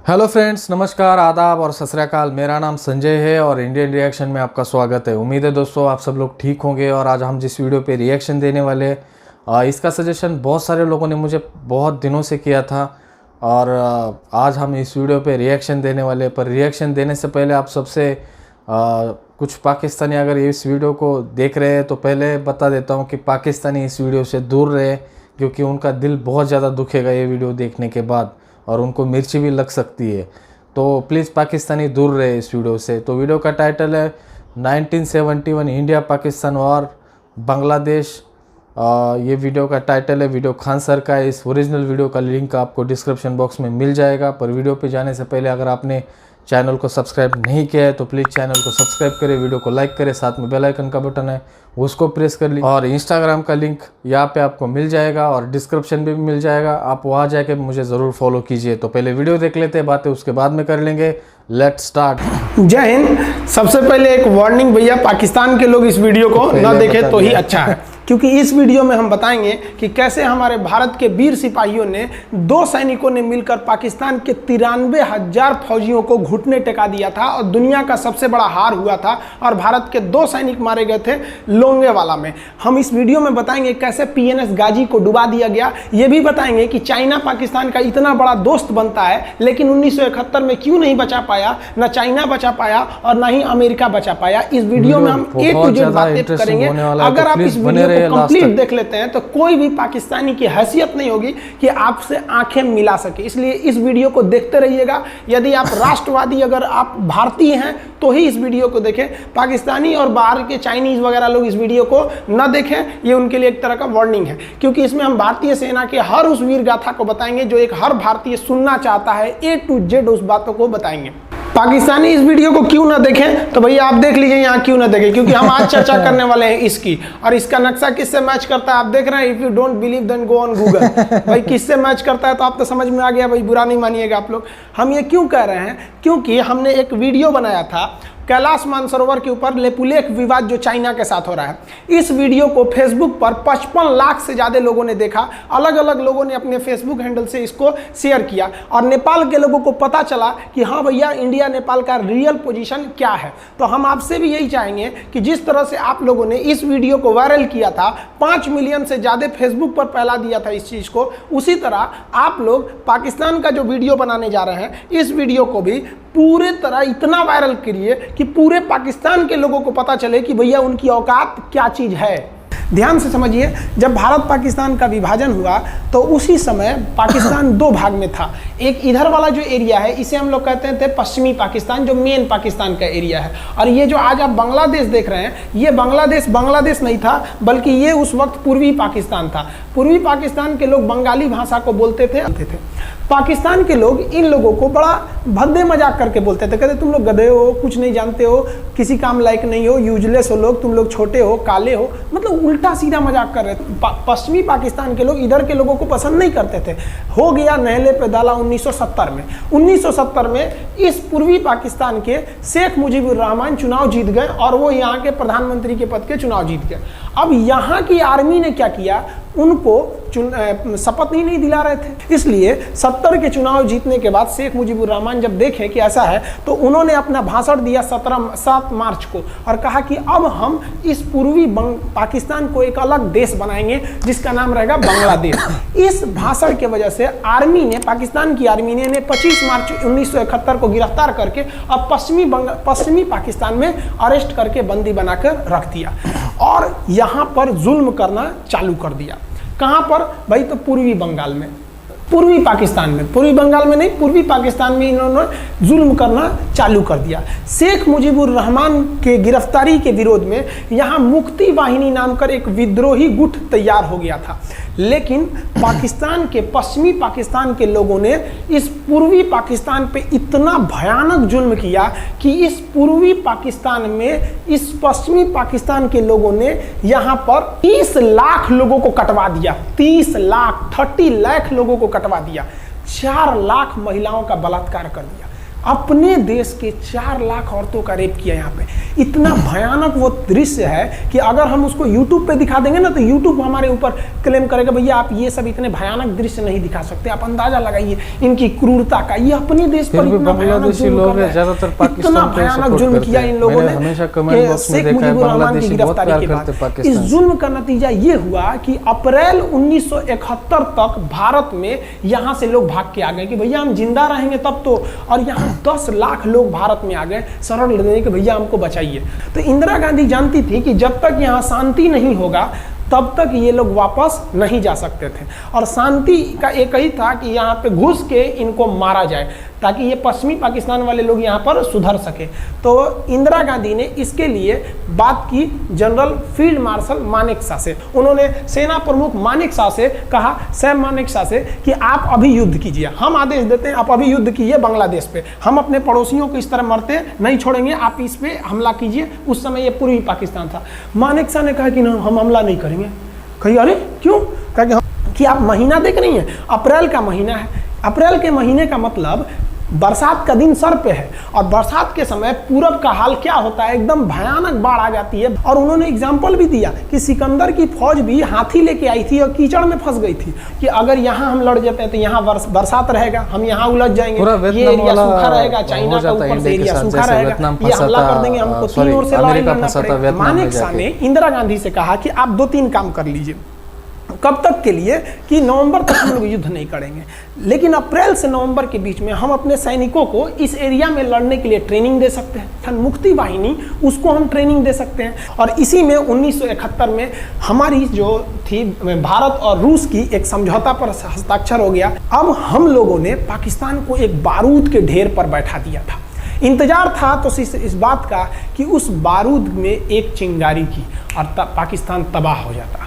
Hello friends, नमस्कार, आदाब और सत श्री अकाल। मेरा नाम संजय है और इंडियन रिएक्शन में आपका स्वागत है। उम्मीद है दोस्तों आप सब लोग ठीक होंगे। और आज हम जिस वीडियो पे रिएक्शन देने वाले इसका सजेशन बहुत सारे लोगों ने मुझे बहुत दिनों से किया था और आज हम इस वीडियो पे रिएक्शन देने वाले। पर रिएक्शन देने से पहले आप सबसे कुछ पाकिस्तानी अगर इस वीडियो को देख रहे हैं तो पहले बता देता हूँ कि पाकिस्तानी इस वीडियो से दूर रहे, क्योंकि उनका दिल बहुत ज़्यादा दुखेगा ये वीडियो देखने के बाद और उनको मिर्ची भी लग सकती है। तो प्लीज़ पाकिस्तानी दूर रहे इस वीडियो से। तो वीडियो का टाइटल है 1971 इंडिया पाकिस्तान वॉर बांग्लादेश। ये वीडियो का टाइटल है। वीडियो खान सर का है। इस ओरिजिनल वीडियो का लिंक आपको डिस्क्रिप्शन बॉक्स में मिल जाएगा। पर वीडियो पे जाने से पहले अगर आपने चैनल को सब्सक्राइब नहीं किया है तो प्लीज़ चैनल को सब्सक्राइब करें, वीडियो को लाइक करें, साथ में बेल आइकन का बटन है उसको प्रेस कर लीजिए। और इंस्टाग्राम का लिंक यहाँ पे आपको मिल जाएगा और डिस्क्रिप्शन में भी मिल जाएगा, आप वहाँ जाके मुझे ज़रूर फॉलो कीजिए। तो पहले वीडियो देख लेते हैं, बातें उसके बाद में कर लेंगे। Let's start. जय हिंद। सबसे पहले एक वार्निंग भैया, पाकिस्तान के लोग इस वीडियो को न देखें तो ही अच्छा है, क्योंकि इस वीडियो में हम बताएंगे कि कैसे हमारे भारत के वीर सिपाहियों ने 2 सैनिकों ने मिलकर पाकिस्तान के 93,000 फौजियों को घुटने टेका दिया था और दुनिया का सबसे बड़ा हार हुआ था और भारत के 2 सैनिक मारे गए थे लोंगेवाला में। हम इस वीडियो में बताएंगे कैसे PNS गाजी को डुबा दिया गया। ये भी बताएंगे कि चाइना पाकिस्तान का इतना बड़ा दोस्त बनता है लेकिन 1971 में क्यों नहीं बचा पाया, ना चाइना बचा पाया और ना ही अमेरिका बचा पाया। इस वीडियो में हम A to Z बातें करेंगे। अगर आप इस वीडियो कंप्लीट देख लेते हैं तो कोई भी पाकिस्तानी की हैसियत नहीं होगी कि आपसे आंखें मिला सके, इसलिए इस वीडियो को देखते रहिएगा। यदि आप राष्ट्रवादी, अगर आप भारतीय हैं तो ही इस वीडियो को देखें। पाकिस्तानी और बाहर के चाइनीज वगैरह लोग इस वीडियो को न देखें, ये उनके लिए एक तरह का वार्निंग है, क्योंकि इसमें हम भारतीय सेना के हर उस वीर गाथा को बताएंगे जो एक हर भारतीय सुनना चाहता है। A to Z उस बातों को बताएंगे। पाकिस्तानी इस वीडियो को क्यों ना देखें तो भैया आप देख लीजिए यहाँ क्यों ना देखें, क्योंकि हम आज चर्चा करने वाले हैं इसकी। और इसका नक्शा किससे मैच करता है आप देख रहे हैं। If you don't believe then go on Google. भाई किससे मैच करता है तो आप तो समझ में आ गया भाई, बुरा नहीं मानिएगा आप लोग। हम ये क्यों कह रहे हैं, क्योंकि हमने एक वीडियो बनाया था कैलाश मानसरोवर के ऊपर लेपुलेख विवाद जो चाइना के साथ हो रहा है। इस वीडियो को फेसबुक पर 55 लाख से ज़्यादा लोगों ने देखा। अलग अलग लोगों ने अपने फेसबुक हैंडल से इसको शेयर किया और नेपाल के लोगों को पता चला कि हाँ भैया, इंडिया नेपाल का रियल पोजीशन क्या है। तो हम आपसे भी यही चाहेंगे कि जिस तरह से आप लोगों ने इस वीडियो को वायरल किया था, 5 मिलियन से ज़्यादा फेसबुक पर फैला दिया था इस चीज़ को, उसी तरह आप लोग पाकिस्तान का जो वीडियो बनाने जा रहे हैं इस वीडियो को भी पूरे तरह इतना वायरल करिए कि पूरे पाकिस्तान के लोगों को पता चले कि भैया उनकी औकात क्या चीज़ है। ध्यान से समझिए, जब भारत पाकिस्तान का विभाजन हुआ तो उसी समय पाकिस्तान 2 भाग में था। एक इधर वाला जो एरिया है इसे हम लोग कहते थे पश्चिमी पाकिस्तान, जो मेन पाकिस्तान का एरिया है। और ये जो आज आप बांग्लादेश देख रहे हैं, ये बांग्लादेश नहीं था, बल्कि ये उस वक्त पूर्वी पाकिस्तान था। पूर्वी पाकिस्तान के लोग बंगाली भाषा को बोलते थे। पाकिस्तान के लोग इन लोगों को बड़ा भद्दे मजाक करके बोलते थे, कहते तुम लोग गधे हो, कुछ नहीं जानते हो, किसी काम लायक नहीं हो, यूजलेस हो लोग, तुम लोग छोटे हो, काले हो, मतलब उल्टा सीधा मजाक कर रहे थे। पश्चिमी पाकिस्तान के लोग इधर के लोगों को पसंद नहीं करते थे। हो गया नहले पे दाला 1970 में। 1970 में इस पूर्वी पाकिस्तान के शेख मुजीबुर रहमान चुनाव जीत गए और वो यहाँ के प्रधानमंत्री के पद के चुनाव जीत गए। अब यहाँ की आर्मी ने क्या किया, उनको शपथ ही नहीं दिला रहे थे। इसलिए 70 के चुनाव जीतने के बाद शेख मुजीबुर रहमान जब देखे कि ऐसा है तो उन्होंने अपना भाषण दिया 7 मार्च को और कहा कि अब हम इस पूर्वी पाकिस्तान को एक अलग देश बनाएंगे जिसका नाम रहेगा बांग्लादेश। इस भाषण की वजह से आर्मी ने, पाकिस्तान की आर्मी ने इन्हें 25 मार्च 1971 को गिरफ्तार करके अब पश्चिमी पाकिस्तान में अरेस्ट करके बंदी बनाकर रख दिया और यहाँ पर जुल्म करना चालू कर दिया। कहाँ पर भाई, तो पूर्वी बंगाल में, पूर्वी पाकिस्तान में, पूर्वी बंगाल में नहीं, पूर्वी पाकिस्तान में इन्होंने जुल्म करना चालू कर दिया। शेख मुजीबुर रहमान के गिरफ्तारी के विरोध में यहाँ मुक्ति वाहिनी नाम कर एक विद्रोही गुट तैयार हो गया था। लेकिन पाकिस्तान के, पश्चिमी पाकिस्तान के लोगों ने इस पूर्वी पाकिस्तान पे इतना भयानक जुल्म किया कि इस पूर्वी पाकिस्तान में, इस पश्चिमी पाकिस्तान के लोगों ने यहाँ पर 30 लाख लोगों को कटवा दिया। 30 लाख लोगों को कटवा दिया। 4 लाख महिलाओं का बलात्कार कर दिया। अपने देश के 4 लाख औरतों का रेप किया यहाँ पे। इतना भयानक वो दृश्य है कि अगर हम उसको यूट्यूब पे दिखा देंगे ना तो यूट्यूब हमारे ऊपर क्लेम करेगा भैया आप ये सब इतने भयानक दृश्य नहीं दिखा सकते। आप अंदाजा लगाइए इनकी क्रूरता का। ये अपने देश पर इतना भयानक जुल्म, इतना भयानक जुल्म किया इन लोगों ने। शेख मुजीबुर रहमान की गिरफ्तारी के बाद इस जुल्म का नतीजा ये हुआ कि अप्रैल 1971 तक भारत में यहाँ से लोग भाग के आ गए कि भैया हम जिंदा रहेंगे तब तो, और यहाँ 10 लाख लोग भारत में आ गए शरण लेने के भैया हमको बचाइए। तो इंदिरा गांधी जानती थी कि जब तक यहाँ शांति नहीं होगा तब तक ये लोग वापस नहीं जा सकते थे, और शांति का एक ही था कि यहाँ पे घुस के इनको मारा जाए ताकि ये पश्चिमी पाकिस्तान वाले लोग यहाँ पर सुधर सके। तो इंदिरा गांधी ने इसके लिए बात की जनरल फील्ड मार्शल मानेकशॉ से। उन्होंने सेना प्रमुख मानेकशॉ से कहा, सैम मानेकशॉ से, कि आप अभी युद्ध कीजिए, हम आदेश देते हैं आप अभी युद्ध कीजिए बांग्लादेश पे, हम अपने पड़ोसियों को इस तरह मरते नहीं छोड़ेंगे, आप इस पे हमला कीजिए। उस समय ये पूर्वी पाकिस्तान था। मानेकशॉ ने कहा कि ना हम हमला नहीं करेंगे। कही अरे क्यों? कहा कि आप महीना देख रही हैं, अप्रैल का महीना है, अप्रैल के महीने का मतलब बरसात का दिन सर पे है, और बरसात के समय पूरब का हाल क्या होता है, एकदम भयानक बाढ़ आ जाती है। और उन्होंने एग्जाम्पल भी दिया कि सिकंदर की फौज भी हाथी लेके आई थी और कीचड़ में फंस गई थी कि अगर यहाँ हम लड़ जाते हैं तो यहाँ बरसात रहेगा, हम यहाँ उलझ जाएंगे, ये एरिया सूखा रहेगा, चाइना का ऊपर से एरिया सूखा रहेगा, ये हमला कर देंगे, हमको 3 ओर से लड़ाई लड़ना पड़ेगा। मानेकशॉ ने इंदिरा गांधी से कहा कि आप 2-3 काम कर लीजिए। कब तक के लिए? कि नवंबर तक हम लोग युद्ध नहीं करेंगे, लेकिन अप्रैल से नवंबर के बीच में हम अपने सैनिकों को इस एरिया में लड़ने के लिए ट्रेनिंग दे सकते हैं। मुक्ति वाहिनी उसको हम ट्रेनिंग दे सकते हैं। और इसी में 1971 में हमारी जो थी भारत और रूस की एक समझौता पर हस्ताक्षर हो गया। अब हम लोगों ने पाकिस्तान को एक बारूद के ढेर पर बैठा दिया था। इंतजार था तो इस बात का कि उस बारूद में एक चिंगारी की और तब पाकिस्तान तबाह हो जाता।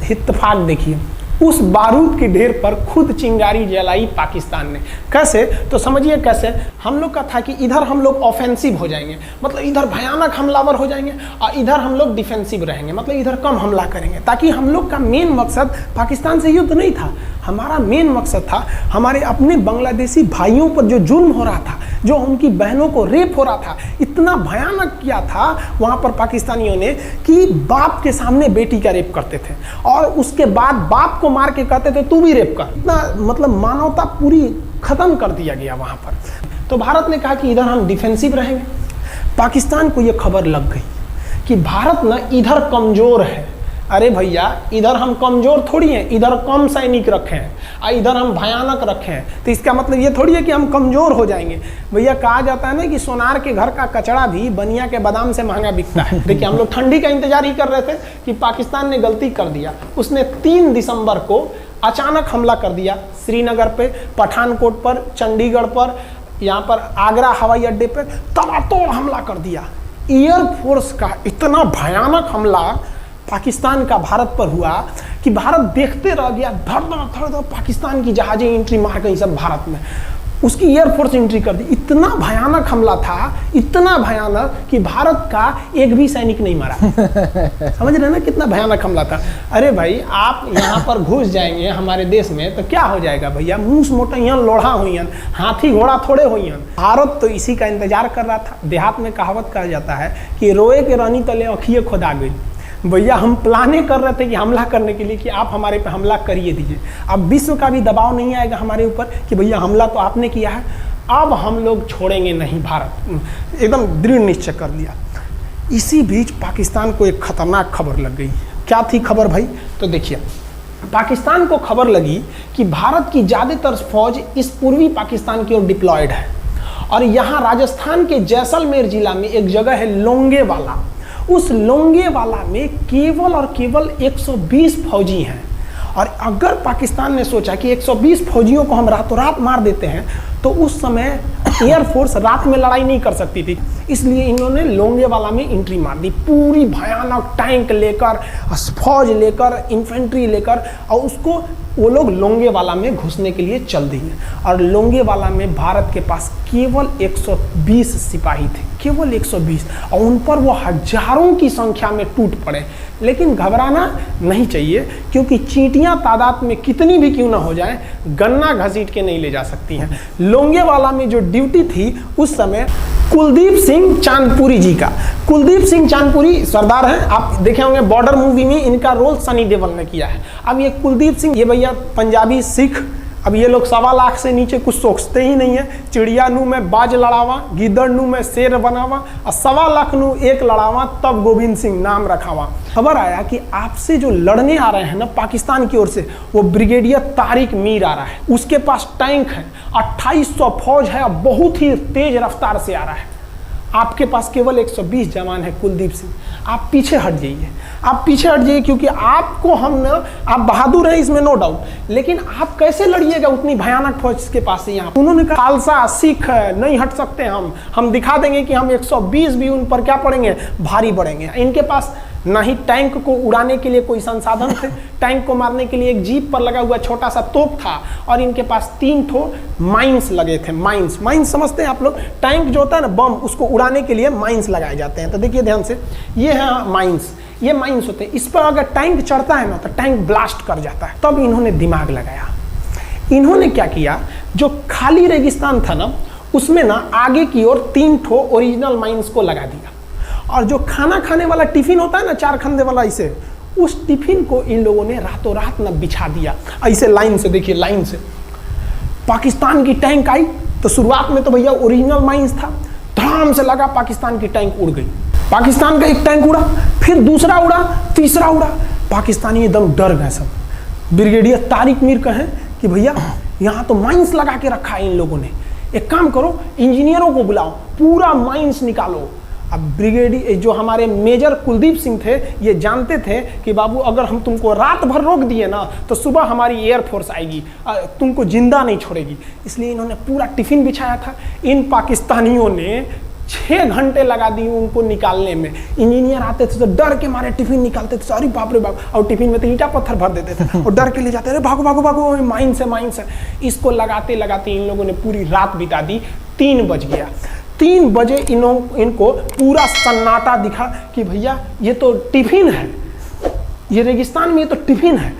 इत्तेफाक देखिए, उस बारूद के ढेर पर खुद चिंगारी जलाई पाकिस्तान ने। कैसे? तो समझिए कैसे। हम लोग का था कि इधर हम लोग ऑफेंसिव हो जाएंगे, मतलब इधर भयानक हमलावर हो जाएंगे, और इधर हम लोग डिफेंसिव रहेंगे, मतलब इधर कम हमला करेंगे, ताकि हम लोग का मेन मकसद पाकिस्तान से युद्ध नहीं था। हमारा मेन मकसद था हमारे अपने बांग्लादेशी भाइयों पर जो जुल्म हो रहा था, जो उनकी बहनों को रेप हो रहा था, इतना भयानक किया था वहाँ पर पाकिस्तानियों ने कि बाप के सामने बेटी का रेप करते थे, और उसके बाद बाप को मार के कहते थे तू भी रेप कर। इतना मतलब मानवता पूरी खत्म कर दिया गया वहाँ पर। तो भारत ने कहा कि इधर हम डिफेंसिव रहेंगे। पाकिस्तान को ये खबर लग गई कि भारत ना इधर कमज़ोर है। अरे भैया इधर हम कमज़ोर थोड़ी हैं, इधर कम सैनिक रखे हैं और इधर हम भयानक रखे हैं, तो इसका मतलब ये थोड़ी है कि हम कमज़ोर हो जाएंगे। भैया कहा जाता है ना कि सोनार के घर का कचड़ा भी बनिया के बादाम से महंगा बिकता है। देखिए हम लोग ठंडी का इंतजार ही कर रहे थे कि पाकिस्तान ने गलती कर दिया। उसने 3 दिसंबर को अचानक हमला कर दिया श्रीनगर पे, पठानकोट पर, चंडीगढ़ पर, यहाँ पर आगरा हवाई अड्डे पर तबातोड़ हमला कर दिया। एयरफोर्स का इतना भयानक हमला पाकिस्तान का भारत पर हुआ कि भारत देखते रह गया। धड़ धड़ पाकिस्तान की जहाजें एंट्री मार गई सब भारत में, उसकी एयरफोर्स एंट्री कर दी। इतना भयानक हमला था, इतना भयानक कि भारत का एक भी सैनिक नहीं मरा। समझ रहे ना कितना भयानक हमला था। अरे भाई आप यहाँ पर घुस जाएंगे हमारे देश में तो क्या हो जाएगा भैया, मूस मोटैयन लोढ़ा हुईन, हाथी घोड़ा थोड़े हुईन। भारत तो इसी का इंतजार कर रहा था। देहात में कहावत कहा जाता है कि रोए के रानी तले अखिए खुदा गई। भैया हम प्लाने कर रहे थे कि हमला करने के लिए कि आप हमारे पे हमला करिए दीजिए। अब विश्व का भी दबाव नहीं आएगा हमारे ऊपर कि भैया हमला तो आपने किया है, अब हम लोग छोड़ेंगे नहीं। भारत एकदम दृढ़ निश्चय कर लिया। इसी बीच पाकिस्तान को एक खतरनाक खबर लग गई। क्या थी खबर भाई? तो देखिए पाकिस्तान को खबर लगी कि भारत की ज़्यादातर फौज इस पूर्वी पाकिस्तान की ओर डिप्लॉयड है, और यहाँ राजस्थान के जैसलमेर जिला में एक जगह है लोंगेवाला। उस लोंगेवाला में केवल और केवल 120 फौजी हैं, और अगर पाकिस्तान ने सोचा कि 120 फौजियों को हम रातों रात मार देते हैं तो उस समय एयरफोर्स रात में लड़ाई नहीं कर सकती थी, इसलिए इन्होंने लोंगेवाला में एंट्री मार दी। पूरी भयानक टैंक लेकर, फौज लेकर, इन्फेंट्री लेकर, और उसको वो लोग लोंगेवाला में घुसने के लिए चल दिए। और लोंगेवाला में भारत के पास केवल 120 सिपाही थे, केवल 120, और उन पर वो हजारों की संख्या में टूट पड़े। लेकिन घबराना नहीं चाहिए, क्योंकि चींटियां तादाद में कितनी भी क्यों ना हो जाए, गन्ना घसीट के नहीं ले जा सकती हैं। लोंगेवाला में जो ड्यूटी थी उस समय कुलदीप सिंह चांदपुरी जी का, कुलदीप सिंह चांदपुरी सरदार हैं, आप देखे होंगे बॉर्डर मूवी में इनका रोल सनी देओल ने किया है। अब ये कुलदीप सिंह, ये भैया पंजाबी सिख, अब ये लोग 1.25 लाख से नीचे कुछ सोचते ही नहीं है। चिड़िया नू में बाज लड़ावा, गिदड़ नू में शेर बनावा, और 1.25 लाख नू एक लड़ावा, तब गोविंद सिंह नाम रखावा। खबर आया कि आपसे जो लड़ने आ रहे हैं ना पाकिस्तान की ओर से, वो ब्रिगेडियर तारिक मीर आ रहा है। उसके पास टैंक है, 2800 फौज है, और बहुत ही तेज रफ्तार से आ रहा है। आपके पास केवल 120 जवान है कुलदीप सिंह, आप पीछे हट जाइए, आप पीछे हट जाइए, क्योंकि आपको हम ना, आप बहादुर हैं इसमें नो डाउट, लेकिन आप कैसे लड़िएगा उतनी भयानक फौज के पास से। यहाँ उन्होंने कहा खालसा सिख है, नहीं हट सकते हम दिखा देंगे कि हम 120 भी उन पर क्या पड़ेंगे, भारी पड़ेंगे। इनके पास ना ही टैंक को उड़ाने के लिए कोई संसाधन थे, टैंक को मारने के लिए एक जीप पर लगा हुआ छोटा सा तोप था, और इनके पास 3 ठो माइंस लगे थे। माइंस समझते हैं आप लोग, टैंक जो होता है ना बम, उसको उड़ाने के लिए माइंस लगाए जाते हैं। तो देखिए ध्यान से, ये है माइंस, ये माइंस होते हैं। इस पर अगर टैंक चढ़ता है ना तो टैंक ब्लास्ट कर जाता है। तब इन्होंने दिमाग लगाया, इन्होंने क्या किया, जो खाली रेगिस्तान था ना उसमें ना आगे की ओर 3 ठो ओरिजिनल माइंस को लगा दिया, और जो खाना खाने वाला टिफिन होता है ना 4 खंदे वाला, इसे उस टिफिन को इन लोगों ने रातों रात ना बिछा दिया ऐसे लाइन से। देखिए लाइन से पाकिस्तान की टैंक आई तो शुरुआत में तो भैया ओरिजिनल माइंस था, धड़ाम से लगा, पाकिस्तान की टैंक उड़ गई। पाकिस्तान का एक टैंक उड़ा, फिर दूसरा उड़ा, तीसरा उड़ा, पाकिस्तानी एकदम डर गए सब। ब्रिगेडियर तारिक मीर कहें कि भैया यहाँ तो माइंस लगा के रखा है इन लोगों ने, एक काम करो इंजीनियरों को बुलाओ, पूरा माइंस निकालो। अब ब्रिगेडियर जो हमारे मेजर कुलदीप सिंह थे, ये जानते थे कि बाबू अगर हम तुमको रात भर रोक दिए ना तो सुबह हमारी एयरफोर्स आएगी, तुमको जिंदा नहीं छोड़ेगी। इसलिए इन्होंने पूरा टिफिन बिछाया था। इन पाकिस्तानियों ने 6 घंटे लगा दिए उनको निकालने में। इंजीनियर आते थे तो डर के मारे टिफिन निकालते थे, अरे बाप रे बाप, और टिफिन में तो ईंटा पत्थर भर देते थे और डर के ले जाते, अरे भागो भागो भागो, माइंस है। इसको लगाते लगाते इन लोगों ने पूरी रात बिता दी। 3 बज गया, 3 बजे इनको पूरा सन्नाटा दिखा कि भैया ये तो टिफिन है, ये रेगिस्तान में ये तो टिफिन है।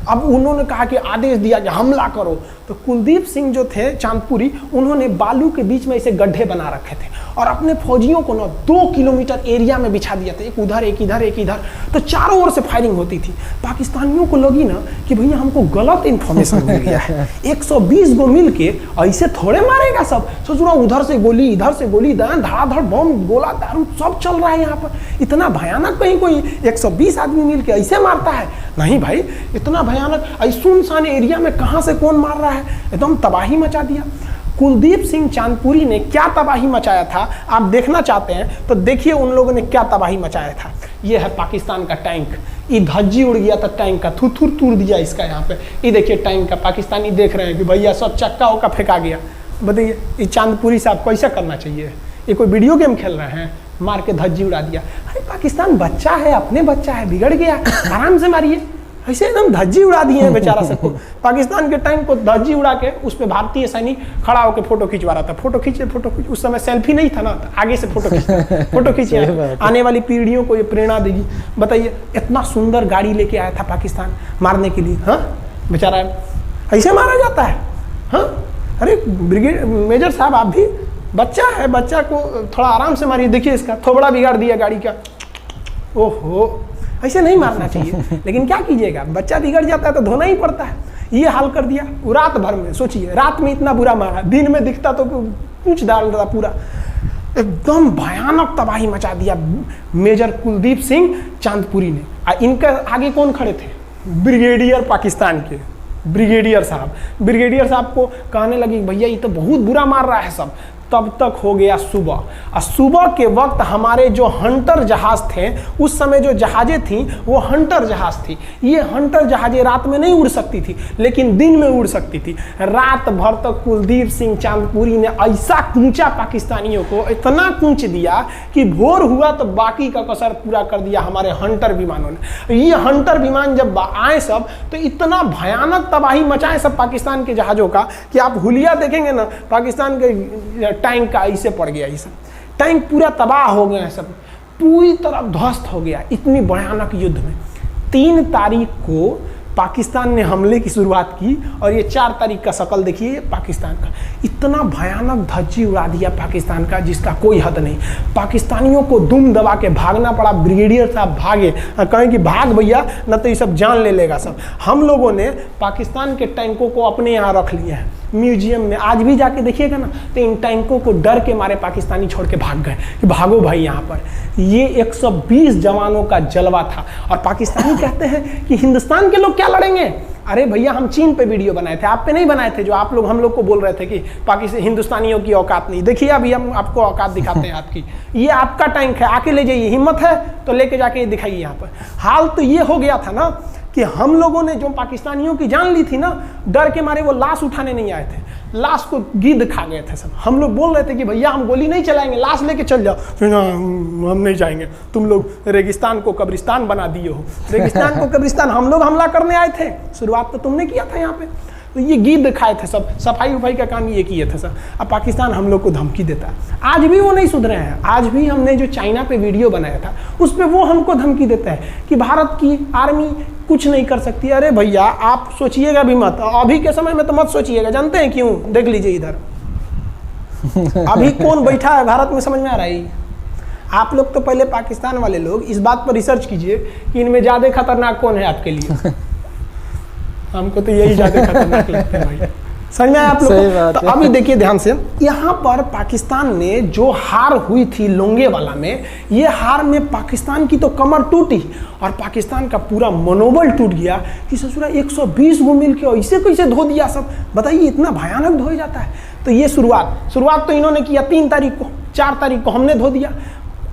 अब उन्होंने कहा कि आदेश दिया कि हमला करो। तो कुलदीप सिंह जो थे चांदपुरी, उन्होंने बालू के बीच में ऐसे गड्ढे बना रखे थे और अपने फौजियों को ना 2 किलोमीटर एरिया में बिछा दिया था, एक उधर एक इधर एक इधर। तो चारों ओर से फायरिंग होती थी। पाकिस्तानियों को लगी ना कि भैया हमको गलत इन्फॉर्मेशन मिल गया है, 120 गो मिल के ऐसे थोड़े मारेगा सब। सोच रहा उधर से गोली इधर से गोली, धड़ाधड़ बम गोला दारू सब चल रहा है यहाँ पर, इतना भयानक कहीं कोई 120 आदमी मिल के ऐसे मारता है? नहीं भाई, इतना भयानक सुनसान एरिया में कहाँ से कौन मार रहा है, एकदम तबाही मचा दिया। कुलदीप सिंह चांदपुरी ने क्या तबाही मचाया था आप देखना चाहते हैं तो देखिए उन लोगों ने क्या तबाही मचाया था। ये है पाकिस्तान का टैंक, ये धज्जी उड़ गया था टैंक का, थुथुर तूर दिया इसका यहाँ पे। ये देखिए टैंक का, पाकिस्तानी देख रहे हैं कि भैया सब चक्का होकर फेंका गया। बताइए ये चांदपुरी साहब कैसा करना चाहिए? ये कोई वीडियो गेम खेल रहे हैं? मार के धज्जी उड़ा दिया। अरे पाकिस्तान बच्चा है, अपने बच्चा है, बिगड़ गया, आराम से मारिए। ऐसे एकदम धज्जी उड़ा दिए हैं बेचारा सबको। पाकिस्तान के टैंक को धज्जी उड़ा के उस पर भारतीय सैनिक खड़ा होकर फोटो खिंचवा रहा था। फोटो खींचे। उस समय सेल्फी नहीं था ना, तो आगे से फोटो खींचे। आने वाली पीढ़ियों को ये प्रेरणा देगी। बताइए इतना सुंदर गाड़ी लेके आया था पाकिस्तान मारने के लिए, हाँ बेचारा ऐसे मारा जाता है? हाँ अरे ब्रिगेड मेजर साहब आप भी बच्चा है, बच्चा को थोड़ा आराम से मारिए। देखिए इसका थोबड़ा बिगाड़ दिया गाड़ी का। ओहो, ऐसे नहीं मारना चाहिए, लेकिन क्या कीजिएगा, बच्चा बिगड़ जाता है तो धोना ही पड़ता है। ये हाल कर दिया रात भर में। सोचिए रात में इतना बुरा मारा, दिन में दिखता तो पूछ डाल रहा पूरा। एकदम भयानक तबाही मचा दिया मेजर कुलदीप सिंह चांदपुरी ने। इनके आगे कौन खड़े थे? ब्रिगेडियर पाकिस्तान के ब्रिगेडियर साहब को कहने लगी भैया ये तो बहुत बुरा मार रहा है सब। तब तक हो गया सुबह, और सुबह के वक्त हमारे जो हंटर जहाज थे, उस समय जो जहाजें थी वो हंटर जहाज थी। ये हंटर जहाजें रात में नहीं उड़ सकती थी, लेकिन दिन में उड़ सकती थी। रात भर तक कुलदीप सिंह चांदपुरी ने ऐसा कूचा पाकिस्तानियों को, इतना कूच दिया कि भोर हुआ तो बाकी का कसर पूरा कर दिया हमारे हंटर विमानों ने। ये हंटर विमान जब आए सब तो इतना भयानक तबाही मचाए सब पाकिस्तान के जहाज़ों का कि आप हुलिया देखेंगे ना, पाकिस्तान के टैंक का ऐसे पड़ गया। ये सब टैंक पूरा तबाह हो गए हैं, सब पूरी तरह ध्वस्त हो गया इतनी भयानक युद्ध में। 3 तारीख को पाकिस्तान ने हमले की शुरुआत की और ये 4 तारीख का शकल देखिए पाकिस्तान का। इतना भयानक धज्जी उड़ा दिया पाकिस्तान का जिसका कोई हद नहीं। पाकिस्तानियों को दुम दबा के भागना पड़ा। ब्रिगेडियर साहब भागे, कहें कि भाग भैया न तो ये सब जान ले लेगा सब। हम लोगों ने पाकिस्तान के टैंकों को अपने यहाँ रख लिया है म्यूजियम में। आज भी जाके देखिएगा ना तो इन टैंकों को डर के मारे पाकिस्तानी छोड़ के भाग गए कि भागो भाई यहाँ पर। ये 120 जवानों का जलवा था। और पाकिस्तानी कहते हैं कि हिंदुस्तान के लोग क्या लड़ेंगे। अरे भैया हम चीन पे वीडियो बनाए थे, आप पे नहीं बनाए थे, जो आप लोग हम लोग को बोल रहे थे कि पाकिस्तान हिंदुस्तानियों की औकात नहीं। देखिए अभी हम आपको औकात दिखाते हैं आपकी। ये आपका टैंक है, आके ले जाइए, हिम्मत है तो लेके जाके दिखाइए यहाँ पर। हाल तो ये हो गया था ना कि हम लोगों ने जो पाकिस्तानियों की जान ली थी ना, डर के मारे वो लाश उठाने नहीं आए थे, लाश को गिद्ध खा गए थे सब। हम लोग बोल रहे थे कि भैया हम गोली नहीं चलाएंगे, लाश लेके चल जाओ। हम नहीं जाएंगे, तुम लोग रेगिस्तान को कब्रिस्तान बना दिए हो। रेगिस्तान को कब्रिस्तान हम लोग हमला करने आए थे, शुरुआत तो तुमने किया था यहाँ पे। तो ये गिद्ध खाए थे सब, सफाई उफाई का काम ये किए थे सब। अब पाकिस्तान हम लोग को धमकी देता है। आज भी वो नहीं सुधरे हैं। आज भी हमने जो चाइना पे वीडियो बनाया था उस पर वो हमको धमकी देता है कि भारत की आर्मी कुछ नहीं कर सकती। अरे भैया आप सोचिएगा भी मत, अभी के समय में तो मत सोचिएगा। जानते हैं क्यों? देख लीजिए इधर अभी कौन बैठा है भारत में, समझ में आ रहा है? आप लोग तो पहले पाकिस्तान वाले लोग इस बात पर रिसर्च कीजिए कि इनमें ज्यादा खतरनाक कौन है आपके लिए। हमको तो यही ज्यादा खतरनाक लगता है भाई। समझ में आया आप लोग? तो अभी देखिए ध्यान से, यहाँ पर पाकिस्तान ने जो हार हुई थी लोंगेवाला में, ये हार में पाकिस्तान की तो कमर टूटी और पाकिस्तान का पूरा मनोबल टूट गया कि ससुरा 120 वो मिल के ऐसे कैसे धो दिया सब। बताइए इतना भयानक धोया जाता है। तो ये शुरुआत तो इन्होंने किया 3 तारीख को, 4 तारीख को हमने धो दिया।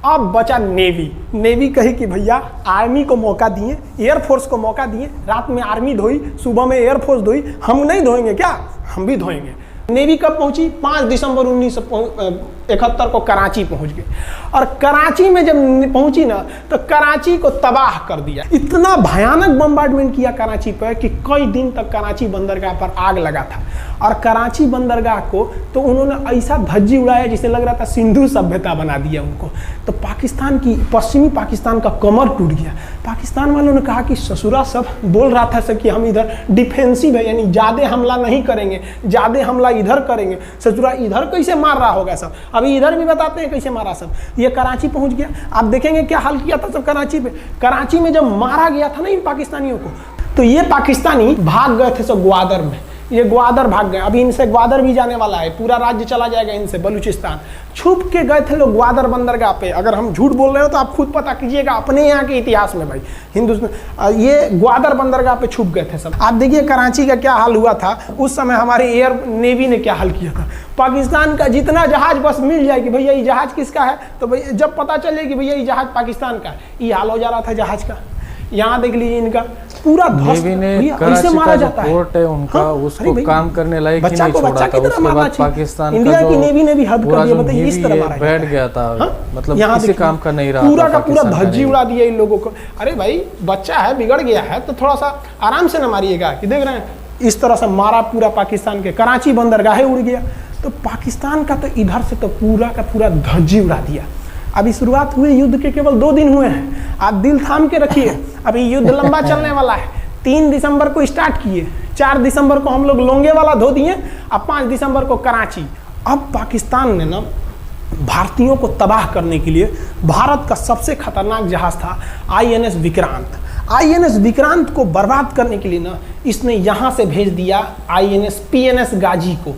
अब बचा नेवी। नेवी कही कि भैया आर्मी को मौका दिए, एयरफोर्स को मौका दिए। रात में आर्मी धोई, सुबह में एयरफोर्स धोई, हम नहीं धोएंगे क्या? हम भी धोएंगे। नेवी कब पहुंची? 5 दिसंबर 1971 को कराची पहुंच गई। और कराची में जब पहुंची ना तो कराची को तबाह कर दिया। इतना भयानक बम्बार्डमेंट किया कराची पर कि कई दिन तक कराची बंदरगाह पर आग लगा था। और कराची बंदरगाह को तो उन्होंने ऐसा धज्जी उड़ाया जिसे लग रहा था सिंधु सभ्यता बना दिया उनको। तो पाकिस्तान की, पश्चिमी पाकिस्तान का कमर टूट गया। पाकिस्तान वालों ने कहा कि ससुरा सब बोल रहा था कि हम इधर डिफेंसिव है, यानी ज़्यादा हमला नहीं करेंगे, ज़्यादा हमला इधर करेंगे। ससुरा इधर कैसे मार रहा होगा सब, अभी इधर भी बताते हैं कैसे मारा सब। ये कराची पहुंच गया। आप देखेंगे क्या हाल किया था सब कराची पे। कराची में जब मारा गया था ना इन पाकिस्तानियों को, तो ये पाकिस्तानी भाग गए थे सब ग्वादर में। ये ग्वादर भाग गए। अभी इनसे ग्वादर भी जाने वाला है, पूरा राज्य चला जाएगा इनसे, बलूचिस्तान। छुप के गए थे लोग ग्वादर बंदरगाह पे। अगर हम झूठ बोल रहे हो तो आप खुद पता कीजिएगा अपने यहाँ के इतिहास में भाई। हिंदुस्तान ये ग्वादर बंदरगाह पे छुप गए थे सब। आप देखिए कराची का क्या हाल हुआ था उस समय। हमारे एयर नेवी ने क्या हाल किया था। पाकिस्तान का जितना जहाज बस मिल जाए कि भैया ये जहाज किसका है, तो भैया जब पता चले कि भैया ये जहाज पाकिस्तान का, ये हाल हो जा रहा था जहाज का। यहाँ देख लीजिए इनका पूरा नेवी ने कराची का जो पोर्ट है उनका, उसको काम करने लायक ही नहीं छोड़ा था। उसके बाद पाकिस्तान इंडिया की नेवी ने भी हद कर दिया। बताइए इस तरह मारा बैठ गया था, मतलब किसी काम का नहीं रहा। पूरा का पूरा धज्जी उड़ा दिया इन लोगों को। अरे भाई बच्चा है, बिगड़ गया है तो थोड़ा सा आराम से न मारिएगा। कि देख रहे हैं इस तरह से मारा पूरा पाकिस्तान के। कराची बंदरगाह उड़ गया। तो पाकिस्तान का तो इधर से तो पूरा का पूरा धज्जी उड़ा दिया। अभी शुरुआत हुए युद्ध के केवल 2 दिन हुए हैं। आप दिल थाम के रखिए, अभी युद्ध लंबा चलने वाला है। 3 दिसंबर को स्टार्ट किए, 4 दिसंबर को हम लोग लोंगेवाला धो दिए, अब 5 दिसंबर को कराची। अब पाकिस्तान ने ना भारतीयों को तबाह करने के लिए, भारत का सबसे खतरनाक जहाज था INS विक्रांत। INS विक्रांत को बर्बाद करने के लिए ना इसने यहाँ से भेज दिया INS PNS गाजी को।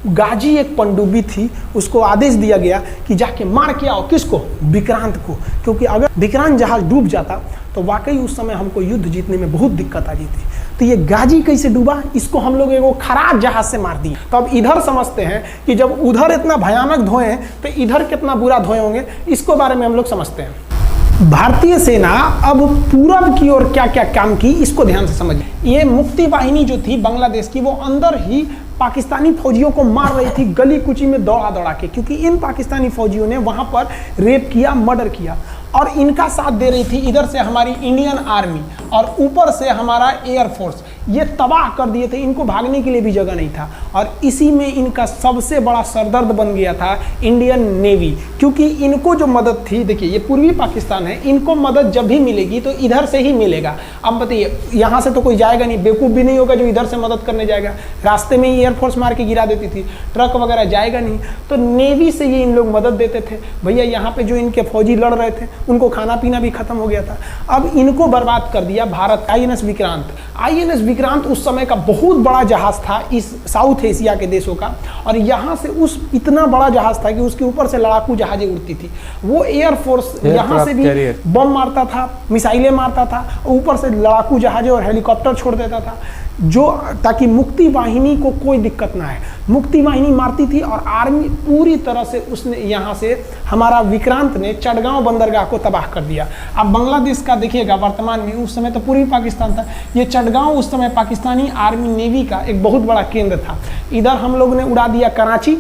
गाजी एक पनडुब्बी थी, उसको आदेश दिया गया कि जाके मार के आओ। किसको? विक्रांत को। क्योंकि अगर विक्रांत जहाज डूब जाता तो वाकई उस समय हमको युद्ध जीतने में बहुत दिक्कत आ जाती। तो ये गाजी कैसे डूबा, इसको हम लोग एगो खराब जहाज से मार दिए। तो अब इधर समझते हैं कि जब उधर इतना भयानक धोए तो इधर कितना बुरा धोए होंगे, इसको बारे में हम लोग समझते हैं। भारतीय सेना अब पूरब की ओर क्या क्या काम की, इसको ध्यान से समझिए। ये मुक्ति वाहिनी जो थी बांग्लादेश की, वो अंदर ही पाकिस्तानी फौजियों को मार रही थी गली कुची में दौड़ा दौड़ा के। क्योंकि इन पाकिस्तानी फौजियों ने वहां पर रेप किया, मर्डर किया। और इनका साथ दे रही थी इधर से हमारी इंडियन आर्मी और ऊपर से हमारा एयरफोर्स। ये तबाह कर दिए थे, इनको भागने के लिए भी जगह नहीं था। और इसी में इनका सबसे बड़ा सरदर्द बन गया था इंडियन नेवी, क्योंकि इनको जो मदद थी, देखिए ये पूर्वी पाकिस्तान है, इनको मदद जब भी मिलेगी तो इधर से ही मिलेगा। अब बताइए, यहाँ से तो कोई जाएगा नहीं, बेवकूफ़ भी नहीं होगा जो इधर से मदद करने जाएगा, रास्ते में ही एयरफोर्स मार के गिरा देती थी, ट्रक वगैरह जाएगा नहीं, तो नेवी से ये इन लोग मदद देते थे। भैया यहाँ पे जो इनके फौजी लड़ रहे थे उनको खाना पीना भी खत्म हो गया था। अब इनको बर्बाद कर दिया भारत। आईएनएस विक्रांत, आईएनएस विक्रांत उस समय का बहुत बड़ा जहाज था इस साउथ एशिया के देशों का, और यहाँ से उस इतना बड़ा जहाज था कि उसके ऊपर से लड़ाकू जहाजें उड़ती थी। वो एयरफोर्स यहाँ से भी बम मारता था, मिसाइलें मारता था, ऊपर से लड़ाकू जहाजें और हेलीकॉप्टर छोड़ देता था, जो ताकि मुक्ति वाहिनी को कोई दिक्कत ना है। मुक्ति वाहिनी मारती थी और आर्मी पूरी तरह से उसने यहाँ से हमारा विक्रांत ने चटगांव बंदरगाह को तबाह कर दिया। अब बांग्लादेश का देखिएगा वर्तमान में, उस समय तो पूर्वी पाकिस्तान था, ये चटगांव उस समय पाकिस्तानी आर्मी नेवी का एक बहुत बड़ा केंद्र था। इधर हम लोग ने उड़ा दिया कराची,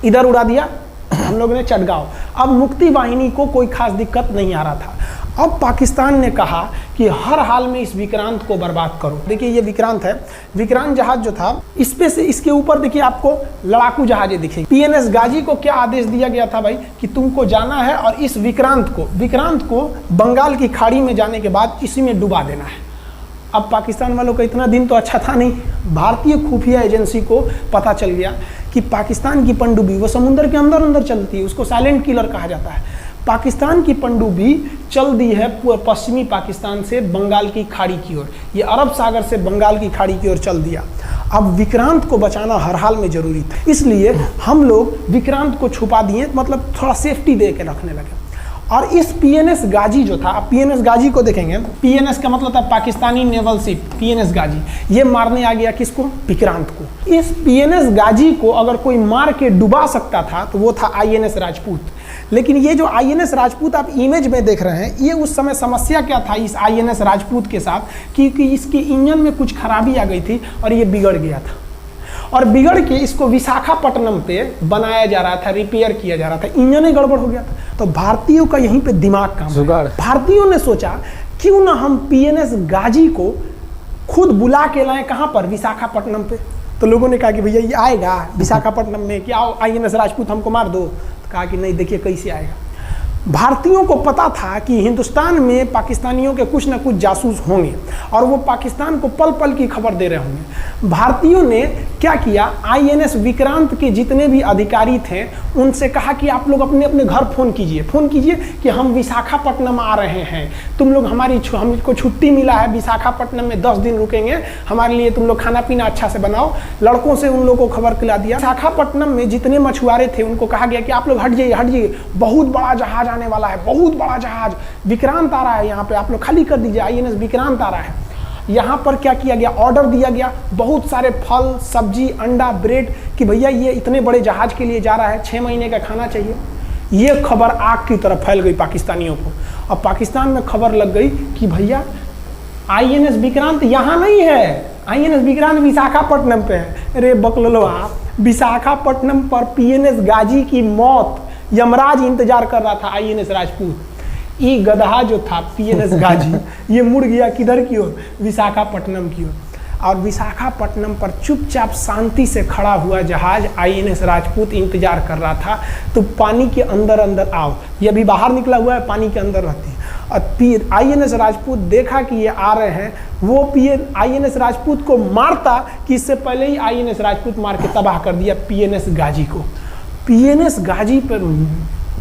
इधर उड़ा दिया हम लोग ने चटगांव। अब मुक्ति वाहिनी को कोई खास दिक्कत नहीं आ रहा था। अब पाकिस्तान ने कहा कि हर हाल में इस विक्रांत को बर्बाद करो। देखिए ये विक्रांत है, विक्रांत जहाज जो था, इस पे से इसके ऊपर देखिए आपको लड़ाकू जहाजें दिखेगी। पीएनएस गाजी को क्या आदेश दिया गया था भाई कि तुमको जाना है और इस विक्रांत को बंगाल की खाड़ी में जाने के बाद इसी में डुबा देना है। अब पाकिस्तान वालों का इतना दिन तो अच्छा था नहीं, भारतीय खुफिया एजेंसी को पता चल गया कि पाकिस्तान की पनडुब्बी वो समुद्र के अंदर अंदर चलती है, उसको साइलेंट किलर कहा जाता है। पाकिस्तान की पनडुब्बी चल दी है पश्चिमी पाकिस्तान से बंगाल की खाड़ी की ओर, ये अरब सागर से बंगाल की खाड़ी की ओर चल दिया। अब विक्रांत को बचाना हर हाल में जरूरी था, इसलिए हम लोग विक्रांत को छुपा दिए, मतलब थोड़ा सेफ्टी दे के रखने लगे। और इस पीएनएस गाजी जो था, पीएनएस गाजी को देखेंगे, पीएनएस का मतलब था पाकिस्तानी नेवल शिप, पीएनएस गाजी, ये मारने आ गया किसको? विक्रांत को। इस पीएनएस गाजी को अगर कोई मार के डुबा सकता था तो वो था आईएनएस राजपूत। लेकिन ये जो आईएनएस राजपूत आप इमेज में देख रहे हैं, ये उस समय समस्या क्या था इस आईएनएस राजपूत के साथ, क्योंकि इसके इंजन में कुछ खराबी आ गई थी और ये बिगड़ गया था, और बिगड़ के इसको विशाखापट्टनम पे बनाया जा रहा था, रिपेयर किया जा रहा था, इंजन ही गड़बड़ हो गया था। तो भारतीयों का यहीं पे दिमाग काम है। भारतीयों ने सोचा क्यों ना हम पीएनएस गाजी को खुद बुला के लाएं, कहाँ पर? विशाखापट्टनम पे। तो लोगों ने कहा कि भैया ये आएगा विशाखापट्टनम में, कि आओ आईएनएस राजपूत हमको मार दो। तो कहा कि नहीं, देखिए कैसे आएगा। भारतीयों को पता था कि हिंदुस्तान में पाकिस्तानियों के कुछ ना कुछ जासूस होंगे और वो पाकिस्तान को पल पल की खबर दे रहे होंगे। भारतीयों ने क्या किया, आईएनएस विक्रांत के जितने भी अधिकारी थे उनसे कहा कि आप लोग अपने अपने घर फ़ोन कीजिए कि हम विशाखापट्टनम आ रहे हैं, तुम लोग हमको छुट्टी मिला है, विशाखापट्टनम में 10 दिन रुकेंगे, हमारे लिए तुम लोग खाना पीना अच्छा से बनाओ। लड़कों से उन लोगों को खबर खिला दिया। विशाखापट्टनम में जितने मछुआरे थे उनको कहा गया कि आप लोग हट जाइए, बहुत बड़ा जहाज आने वाला है, बहुत बड़ा जहाज विक्रांत आ रहा है, यहाँ पे आप लोग खाली कर दीजिए, आईएनएस विक्रांत आ रहा है। यहाँ पर क्या किया गया, ऑर्डर दिया गया, बहुत सारे फल, सब्जी, अंडा, ब्रेड, कि भैया ये इतने बड़े जहाज के लिए जा रहा है, 6 महीने का खाना चाहिए। ये खबर आग की तरफ फैल गई पाकिस्तानियों को, और पाकिस्तान में खबर लग गई कि भैया आईएनएस विक्रांत यहाँ नहीं है, आईएनएस विक्रांत विशाखापट्टनम पे है। अरे बकलोलवा, विशाखापट्टनम पर पीएनएस गाजी की मौत यमराज इंतजार कर रहा था, आईएनएस राजपूत। ये गधा जो था पीएनएस गाजी, ये मुड़ गया किधर की ओर? विशाखापट्टनम की ओर। और विशाखापट्टनम पर चुपचाप शांति से खड़ा हुआ जहाज आईएनएस राजपूत इंतजार कर रहा था। तो पानी के अंदर अंदर आओ, ये अभी बाहर निकला हुआ है, पानी के अंदर रहती है। और फिर आईएनएस राजपूत देखा कि ये आ रहे हैं, वो आईएनएस राजपूत को मारता कि इससे पहले ही आईएनएस राजपूत मार के तबाह कर दिया पीएनएस गाजी को। पीएनएस गाजी पर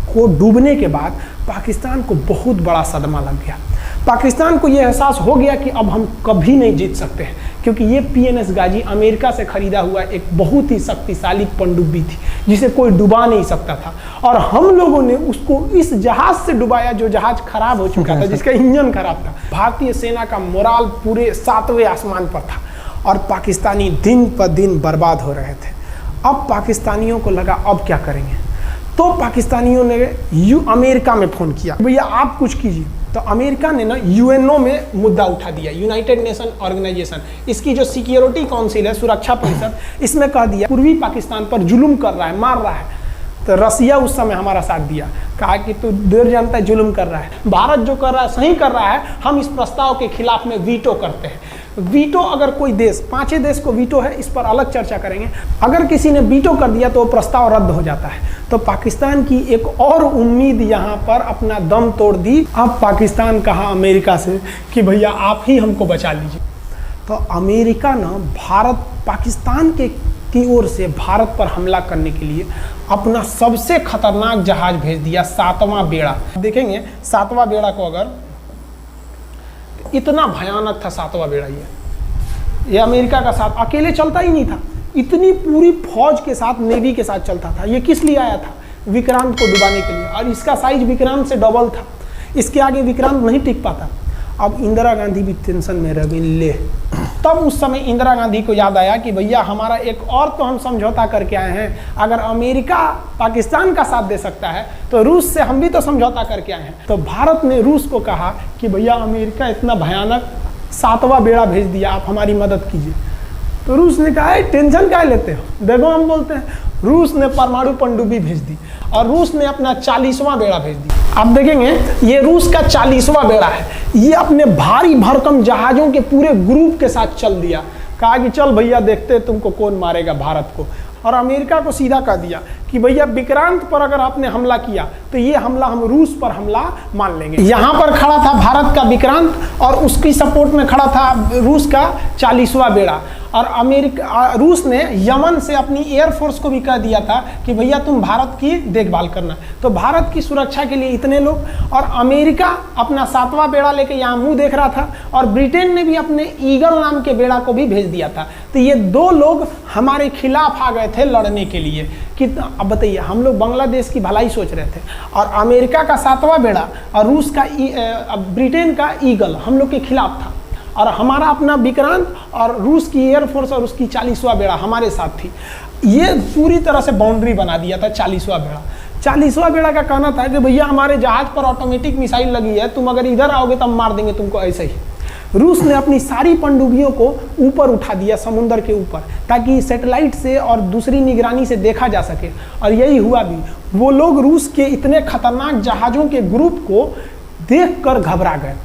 को डूबने के बाद पाकिस्तान को बहुत बड़ा सदमा लग गया। पाकिस्तान को यह एहसास हो गया कि अब हम कभी नहीं जीत सकते हैं, क्योंकि ये पीएनएस गाजी अमेरिका से खरीदा हुआ एक बहुत ही शक्तिशाली पनडुब्बी थी जिसे कोई डुबा नहीं सकता था, और हम लोगों ने उसको इस जहाज से डुबाया जो जहाज खराब हो चुका था, जिसका इंजन खराब था। भारतीय सेना का मोराल पूरे 7वें आसमान पर था और पाकिस्तानी दिन पर दिन बर्बाद हो रहे थे। अब पाकिस्तानियों को लगा अब क्या करेंगे, तो पाकिस्तानियों ने अमेरिका में फ़ोन किया, भैया आप कुछ कीजिए। तो अमेरिका ने ना यूएनओ में मुद्दा उठा दिया, यूनाइटेड नेशन ऑर्गेनाइजेशन, इसकी जो सिक्योरिटी काउंसिल है, सुरक्षा परिषद, इसमें कह दिया पूर्वी पाकिस्तान पर जुल्म कर रहा है, मार रहा है। तो रसिया उस समय हमारा साथ दिया, कहा कि तू देर जानता है जुल्म कर रहा है, भारत जो कर रहा है सही कर रहा है, हम इस प्रस्ताव के खिलाफ में वीटो करते हैं। वीटो अगर कोई देश, 5 देश को वीटो है, इस पर अलग चर्चा करेंगे, अगर किसी ने वीटो कर दिया तो वो प्रस्ताव रद्द हो जाता है। तो पाकिस्तान की एक और उम्मीद यहाँ पर अपना दम तोड़ दी। अब पाकिस्तान कहा अमेरिका से कि भैया आप ही हमको बचा लीजिए। तो अमेरिका ना पाकिस्तान की ओर से भारत पर हमला करने के लिए अपना सबसे खतरनाक जहाज भेज दिया, 7वां बेड़ा। देखेंगे 7वां बेड़ा को, अगर इतना भयानक था 7वां बेड़ा, ये अमेरिका का साथ अकेले चलता ही नहीं था, इतनी पूरी फौज के साथ, नेवी के साथ चलता था। ये किस लिए आया था? विक्रांत को डुबाने के लिए, और इसका साइज विक्रांत से डबल था, इसके आगे विक्रांत नहीं टिक पाता। अब इंदिरा गांधी भी टेंशन में रह गई ले। तब उस समय इंदिरा गांधी को याद आया कि भैया हमारा एक और तो हम समझौता करके आए हैं, अगर अमेरिका पाकिस्तान का साथ दे सकता है तो रूस से हम भी तो समझौता करके आए हैं। तो भारत ने रूस को कहा कि भैया अमेरिका इतना भयानक 7वां बेड़ा भेज दिया, आप हमारी मदद कीजिए। तो रूस ने कहा टेंशन क्या लेते हो, देखो हम बोलते हैं। रूस ने परमाणु पनडुब्बी भेज दी और रूस ने अपना 40वां बेड़ा भेज दिया। आप देखेंगे ये रूस का 40वां बेड़ा है, ये अपने भारी भरकम जहाजों के पूरे ग्रुप के साथ चल दिया, कहा कि चल भैया देखते तुमको कौन मारेगा भारत को। और अमेरिका को सीधा कह दिया कि भैया विक्रांत पर अगर आपने हमला किया तो ये हमला हम रूस पर हमला मान लेंगे। यहाँ पर खड़ा था भारत का विक्रांत और उसकी सपोर्ट में खड़ा था रूस का 40वां बेड़ा। और रूस ने यमन से अपनी एयरफोर्स को भी कह दिया था कि भैया तुम भारत की देखभाल करना। तो भारत की सुरक्षा के लिए इतने लोग, और अमेरिका अपना 7वां बेड़ा लेके यहाँ मुंह देख रहा था, और ब्रिटेन ने भी अपने ईगल नाम के बेड़ा को भी भेज दिया था। तो ये 2 लोग हमारे खिलाफ आ गए थे लड़ने के लिए। कितना, अब बताइए, हम लोग बांग्लादेश की भलाई सोच रहे थे, और अमेरिका का 7वां बेड़ा और रूस का ब्रिटेन का ईगल हम लोग के खिलाफ था, और हमारा अपना विक्रांत और रूस की एयरफोर्स और उसकी 40वां बेड़ा हमारे साथ थी। ये पूरी तरह से बाउंड्री बना दिया था 40वां बेड़ा। 40वां बेड़ा का कहना था कि भैया हमारे जहाज पर ऑटोमेटिक मिसाइल लगी है, तुम अगर इधर आओगे तो हम मार देंगे तुमको ऐसे ही। रूस ने अपनी सारी पनडुब्बियों को ऊपर उठा दिया, समुद्र के ऊपर, ताकि सैटेलाइट से और दूसरी निगरानी से देखा जा सके, और यही हुआ भी। वो लोग रूस के इतने खतरनाक जहाज़ों के ग्रुप को देखकर घबरा गए,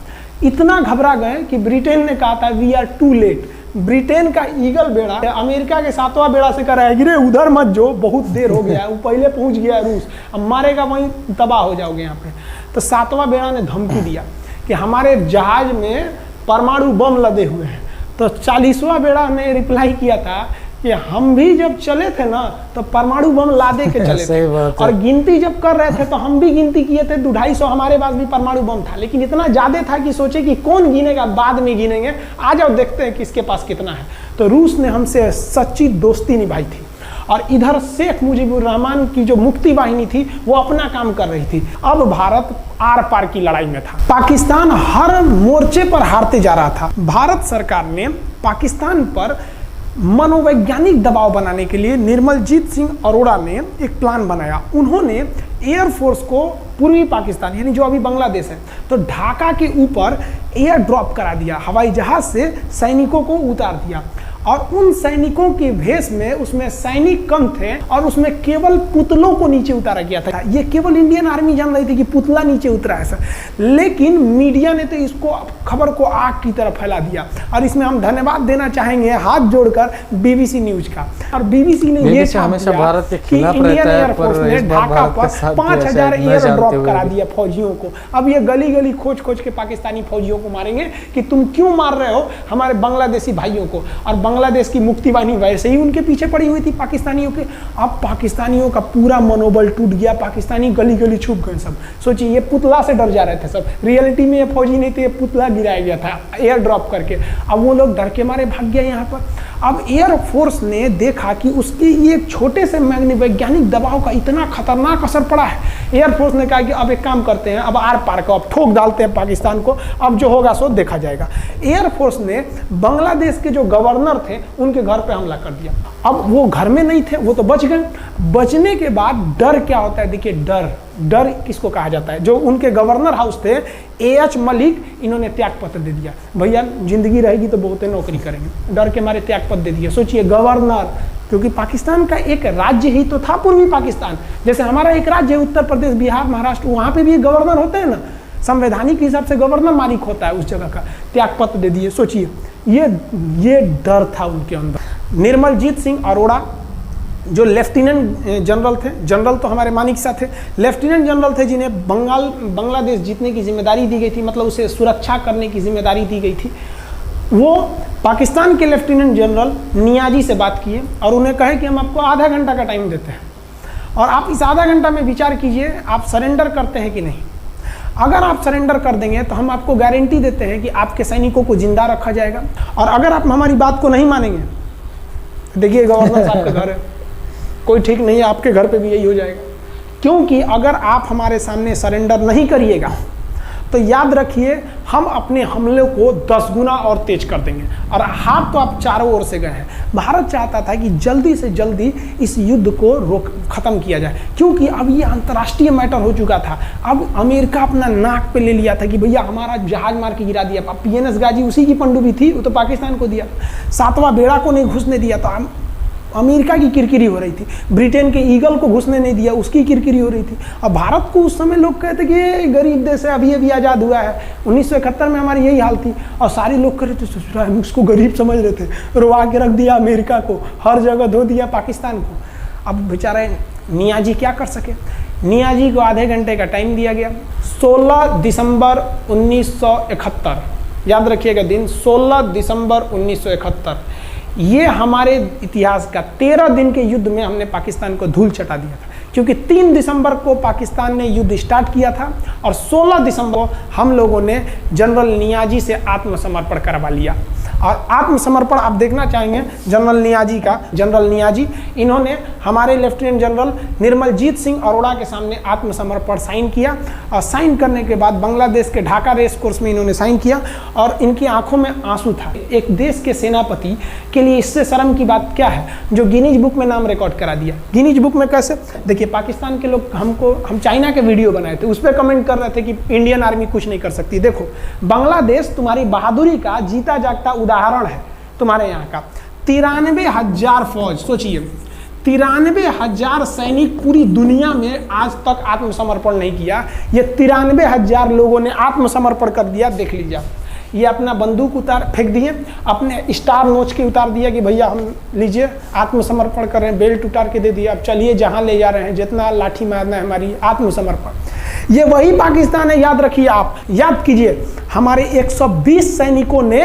इतना घबरा गए कि ब्रिटेन ने कहा था we are too late. Britain का ईगल बेड़ा अमेरिका के 7वां बेड़ा से कर रहा है कि रे उधर मत जो, बहुत देर हो गया है, वो पहले पहुंच गया है रूस, अब मारेगा वहीं तबाह हो जाओगे यहाँ पे। तो 7वां बेड़ा ने धमकी दिया कि हमारे जहाज में परमाणु बम लदे हुए हैं। तो 40वां बेड़ा ने रिप्लाई किया था कि हम भी जब चले थे ना तो परमाणु बम लादे के चले थे, और गिनती जब कर रहे थे तो हम भी गिनती किए थे, 250 हमारे पास भी परमाणु बम था, लेकिन इतना ज्यादा था कि सोचे कि कौन गिनेगा, बाद में गिनेंगे, आ जाओ देखते हैं किसके पास कितना है। तो रूस ने हमसे सच्ची दोस्ती निभाई थी, और इधर शेख मुजीबुर रहमान की जो मुक्ति वाहिनी थी वो अपना काम कर रही थी। अब भारत आर पार की लड़ाई में था, पाकिस्तान हर मोर्चे पर हारते जा रहा था। भारत सरकार ने पाकिस्तान पर मनोवैज्ञानिक दबाव बनाने के लिए निर्मलजीत सिंह अरोड़ा ने एक प्लान बनाया। उन्होंने एयरफोर्स को पूर्वी पाकिस्तान, यानी जो अभी बांग्लादेश है, तो ढाका के ऊपर एयर ड्रॉप करा दिया, हवाई जहाज से सैनिकों को उतार दिया, और उन सैनिकों के भेष में उसमें सैनिक कम थे, और उसमें केवल पुतलों को नीचे उतारा गया था। ये केवल इंडियन आर्मी जान रही थी कि पुतला नीचे उतरा है सर, लेकिन मीडिया ने तो इसको खबर को आग की तरह फैला दिया। और इसमें हम धन्यवाद देना चाहेंगे हाथ जोड़कर BBC न्यूज का। और BBC ने ये हमेशा भारत के कि खिलाफ इंडियन रहता है, एयरफोर्स ने ढाका पर 5000 एयर ड्रॉप करा दिया फौजियों को। अब ये गली गली खोज खोज के पाकिस्तानी फौजियों को मारेंगे कि तुम क्यों मार रहे हो हमारे बांग्लादेशी भाइयों को। और बांग्लादेश की मुक्ति वाहिनी वैसे ही उनके पीछे पड़ी हुई थी पाकिस्तानियों के। अब पाकिस्तानियों का पूरा मनोबल टूट गया, पाकिस्तानी गली गली छुप गए सब। सोचिए, ये पुतला से डर जा रहे थे सब, रियलिटी में ये फौजी नहीं थे, ये पुतला गिराया गया था एयर ड्रॉप करके। अब वो लोग डर के मारे भाग गया यहाँ पर। अब एयरफोर्स ने देखा कि उसकी एक छोटे से वैज्ञानिक दबाव का इतना खतरनाक असर पड़ा है। एयरफोर्स ने कहा कि अब एक काम करते हैं, अब आर पार को अब ठोक डालते हैं पाकिस्तान को, अब जो होगा सो देखा जाएगा। एयरफोर्स ने बांग्लादेश के जो गवर्नर थे उनके घर पे हमला कर दिया। अब वो घर में नहीं थे, वो तो बच गए। बचने के बाद डर क्या होता है, देखिए डर डर किसको कहा जाता है? जो उनके गवर्नर हाउस थे AH मलिक, इन्होंने त्याग पत्र दे दिया। भैया जिंदगी रहेगी तो बहुते नौकरी करेंगे, डर के मारे त्याग पत्र दे दिया। सोचिए गवर्नर, क्योंकि पाकिस्तान का एक राज्य ही तो था पूर्वी पाकिस्तान। जैसे हमारा एक राज्य है उत्तर प्रदेश, बिहार, महाराष्ट्र, वहाँ पे भी गवर्नर होते हैं ना, संवैधानिक हिसाब से गवर्नर मालिक होता है उस जगह का। त्याग पत्र दे दिए। सोचिए ये डर था उनके अंदर। निर्मलजीत सिंह अरोड़ा जो लेफ्टिनेंट जनरल थे, जनरल तो हमारे मानिक शाह थे, लेफ्टिनेंट जनरल थे जिन्हें बांग्लादेश जीतने की जिम्मेदारी दी गई थी, मतलब उसे सुरक्षा करने की जिम्मेदारी दी गई थी। वो पाकिस्तान के लेफ्टिनेंट जनरल नियाजी से बात किए और उन्हें कहे कि हम आपको आधा घंटा का टाइम देते हैं और आप इस आधा घंटा में विचार कीजिए आप सरेंडर करते हैं कि नहीं। अगर आप सरेंडर कर देंगे तो हम आपको गारंटी देते हैं कि आपके सैनिकों को जिंदा रखा जाएगा, और अगर आप हमारी बात को नहीं मानेंगे, देखिए गवर्नर साहब का घर है, कोई ठीक नहीं है, आपके घर पे भी यही हो जाएगा। क्योंकि अगर आप हमारे सामने सरेंडर नहीं करिएगा तो याद रखिए हम अपने हमले को 10 गुना और तेज कर देंगे। और हाथ तो आप चारों ओर से गए हैं। भारत चाहता था कि जल्दी से जल्दी इस युद्ध को खत्म किया जाए, क्योंकि अब ये अंतर्राष्ट्रीय मैटर हो चुका था। अब अमेरिका अपना नाक पे ले लिया था कि भैया हमारा जहाज मार के गिरा दिया। अब PNS गाजी उसी की पनडुब्बी थी, वो तो पाकिस्तान को दिया। 7वां बेड़ा को नहीं घुसने दिया, तो अमेरिका की किरकिरी हो रही थी। ब्रिटेन के ईगल को घुसने नहीं दिया, उसकी किरकिरी हो रही थी। और भारत को उस समय लोग कहते कि ये गरीब देश है, अभी आज़ाद हुआ है। 1971 में हमारी यही हाल थी और सारे लोग कह रहे थे ससुरा हम उसको गरीब समझ रहे थे, रुआ के रख दिया अमेरिका को, हर जगह धो दिया पाकिस्तान को। अब बेचारे नियाजी क्या कर सके। नियाजी को आधे घंटे का टाइम दिया गया। 16 दिसंबर 1971, याद रखिएगा दिन, 16 दिसंबर 1971। ये हमारे इतिहास का 13 दिन के युद्ध में हमने पाकिस्तान को धूल चटा दिया था, क्योंकि 3 दिसंबर को पाकिस्तान ने युद्ध स्टार्ट किया था और 16 दिसंबर को हम लोगों ने जनरल नियाजी से आत्मसमर्पण करवा लिया। और आत्मसमर्पण आप देखना चाहेंगे जनरल नियाजी का। जनरल नियाजी इन्होंने हमारे लेफ्टिनेंट जनरल निर्मलजीत सिंह अरोड़ा के सामने आत्मसमर्पण साइन किया, और साइन करने के बाद बांग्लादेश के ढाका रेस कोर्स में इन्होंने साइन किया और इनकी आंखों में आंसू था। एक देश के सेनापति के लिए इससे शर्म की बात क्या है, जो गिनीज बुक में नाम रिकॉर्ड करा दिया। गिनीज बुक में कैसे? देखिए पाकिस्तान के लोग हम चाइना के वीडियो बनाए थे, उस पर कमेंट कर रहे थे कि इंडियन आर्मी कुछ नहीं कर सकती। देखो बांग्लादेश तुम्हारी बहादुरी का जीता जागता उदाहरण है। तुम्हारे यहाँ का 93,000 फौज, सोचिए 93,000 सैनिक पूरी दुनिया में आज तक आत्मसमर्पण नहीं किया। ये 93,000 लोगों ने आत्मसमर्पण कर दिया। देख लीजिए, ये अपना बंदूक फेंक दिए, अपने स्टार नोच के उतार दिया कि भैया हम लीजिए आत्मसमर्पण कर रहे हैं, बेल्ट उतार के दे दिया, अब चलिए जहाँ ले जा रहे हैं, जितना लाठी मारना है हमारी, आत्मसमर्पण। ये वही पाकिस्तान है, याद रखिए। आप याद कीजिए हमारे 120 सैनिकों ने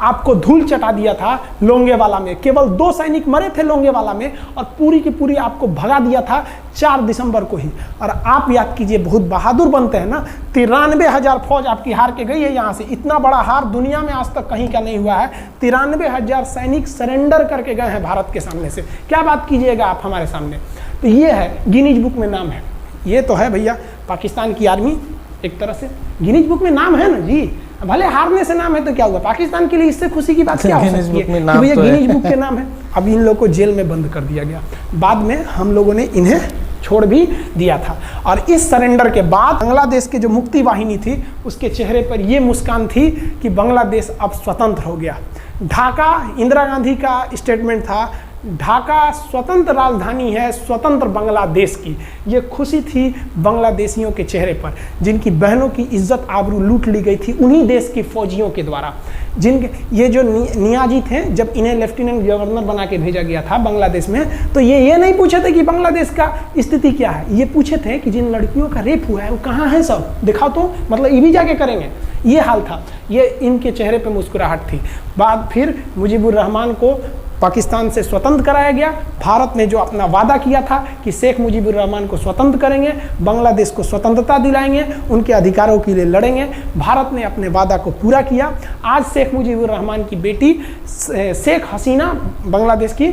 आपको धूल चटा दिया था लोंगेवाला में। केवल 2 सैनिक मरे थे लोंगेवाला में और पूरी की पूरी आपको भगा दिया था 4 दिसंबर को ही। और आप याद कीजिए, बहुत बहादुर बनते हैं ना, 93,000 फौज आपकी हार के गई है यहाँ से। इतना बड़ा हार दुनिया में आज तक कहीं का नहीं हुआ है। 93,000 सैनिक सरेंडर करके गए हैं भारत के सामने से। क्या बात कीजिएगा आप हमारे सामने। तो ये है, गिनीज बुक में नाम है। ये तो है भैया पाकिस्तान की आर्मी, एक तरह से गिनीज बुक में नाम है ना जी। भले हारने से नाम है तो क्या हुआ, पाकिस्तान के लिए इससे खुशी की बात क्या हो सकती है कि भैया गिनीज बुक के नाम है। अब इन लोगों को जेल में बंद कर दिया गया। बाद में हम लोगों ने इन्हें छोड़ भी दिया था। और इस सरेंडर के बाद बांग्लादेश के जो मुक्ति वाहिनी थी उसके चेहरे पर ये मुस्कान थी कि बांग्लादेश अब स्वतंत्र हो गया। ढाका इंदिरा गांधी का स्टेटमेंट था, ढाका स्वतंत्र राजधानी है स्वतंत्र बांग्लादेश की। ये खुशी थी बांग्लादेशियों के चेहरे पर, जिनकी बहनों की इज्जत आबरू लूट ली गई थी उन्हीं देश के फौजियों के द्वारा। जिनके ये जो नियाजी थे, जब इन्हें लेफ्टिनेंट गवर्नर बना के भेजा गया था बांग्लादेश में, तो ये नहीं पूछे थे कि बांग्लादेश का स्थिति क्या है। ये पूछे थे कि जिन लड़कियों का रेप हुआ है वो कहाँ है, सब दिखाओ तो, मतलब ये भी जाके करेंगे। ये हाल था। ये इनके चेहरे पर मुस्कुराहट थी। बाद फिर मुजीबुर रहमान को पाकिस्तान से स्वतंत्र कराया गया। भारत ने जो अपना वादा किया था कि शेख मुजीबुर रहमान को स्वतंत्र करेंगे, बांग्लादेश को स्वतंत्रता दिलाएंगे, उनके अधिकारों के लिए लड़ेंगे, भारत ने अपने वादा को पूरा किया। आज शेख मुजीबुर रहमान की बेटी शेख हसीना बांग्लादेश की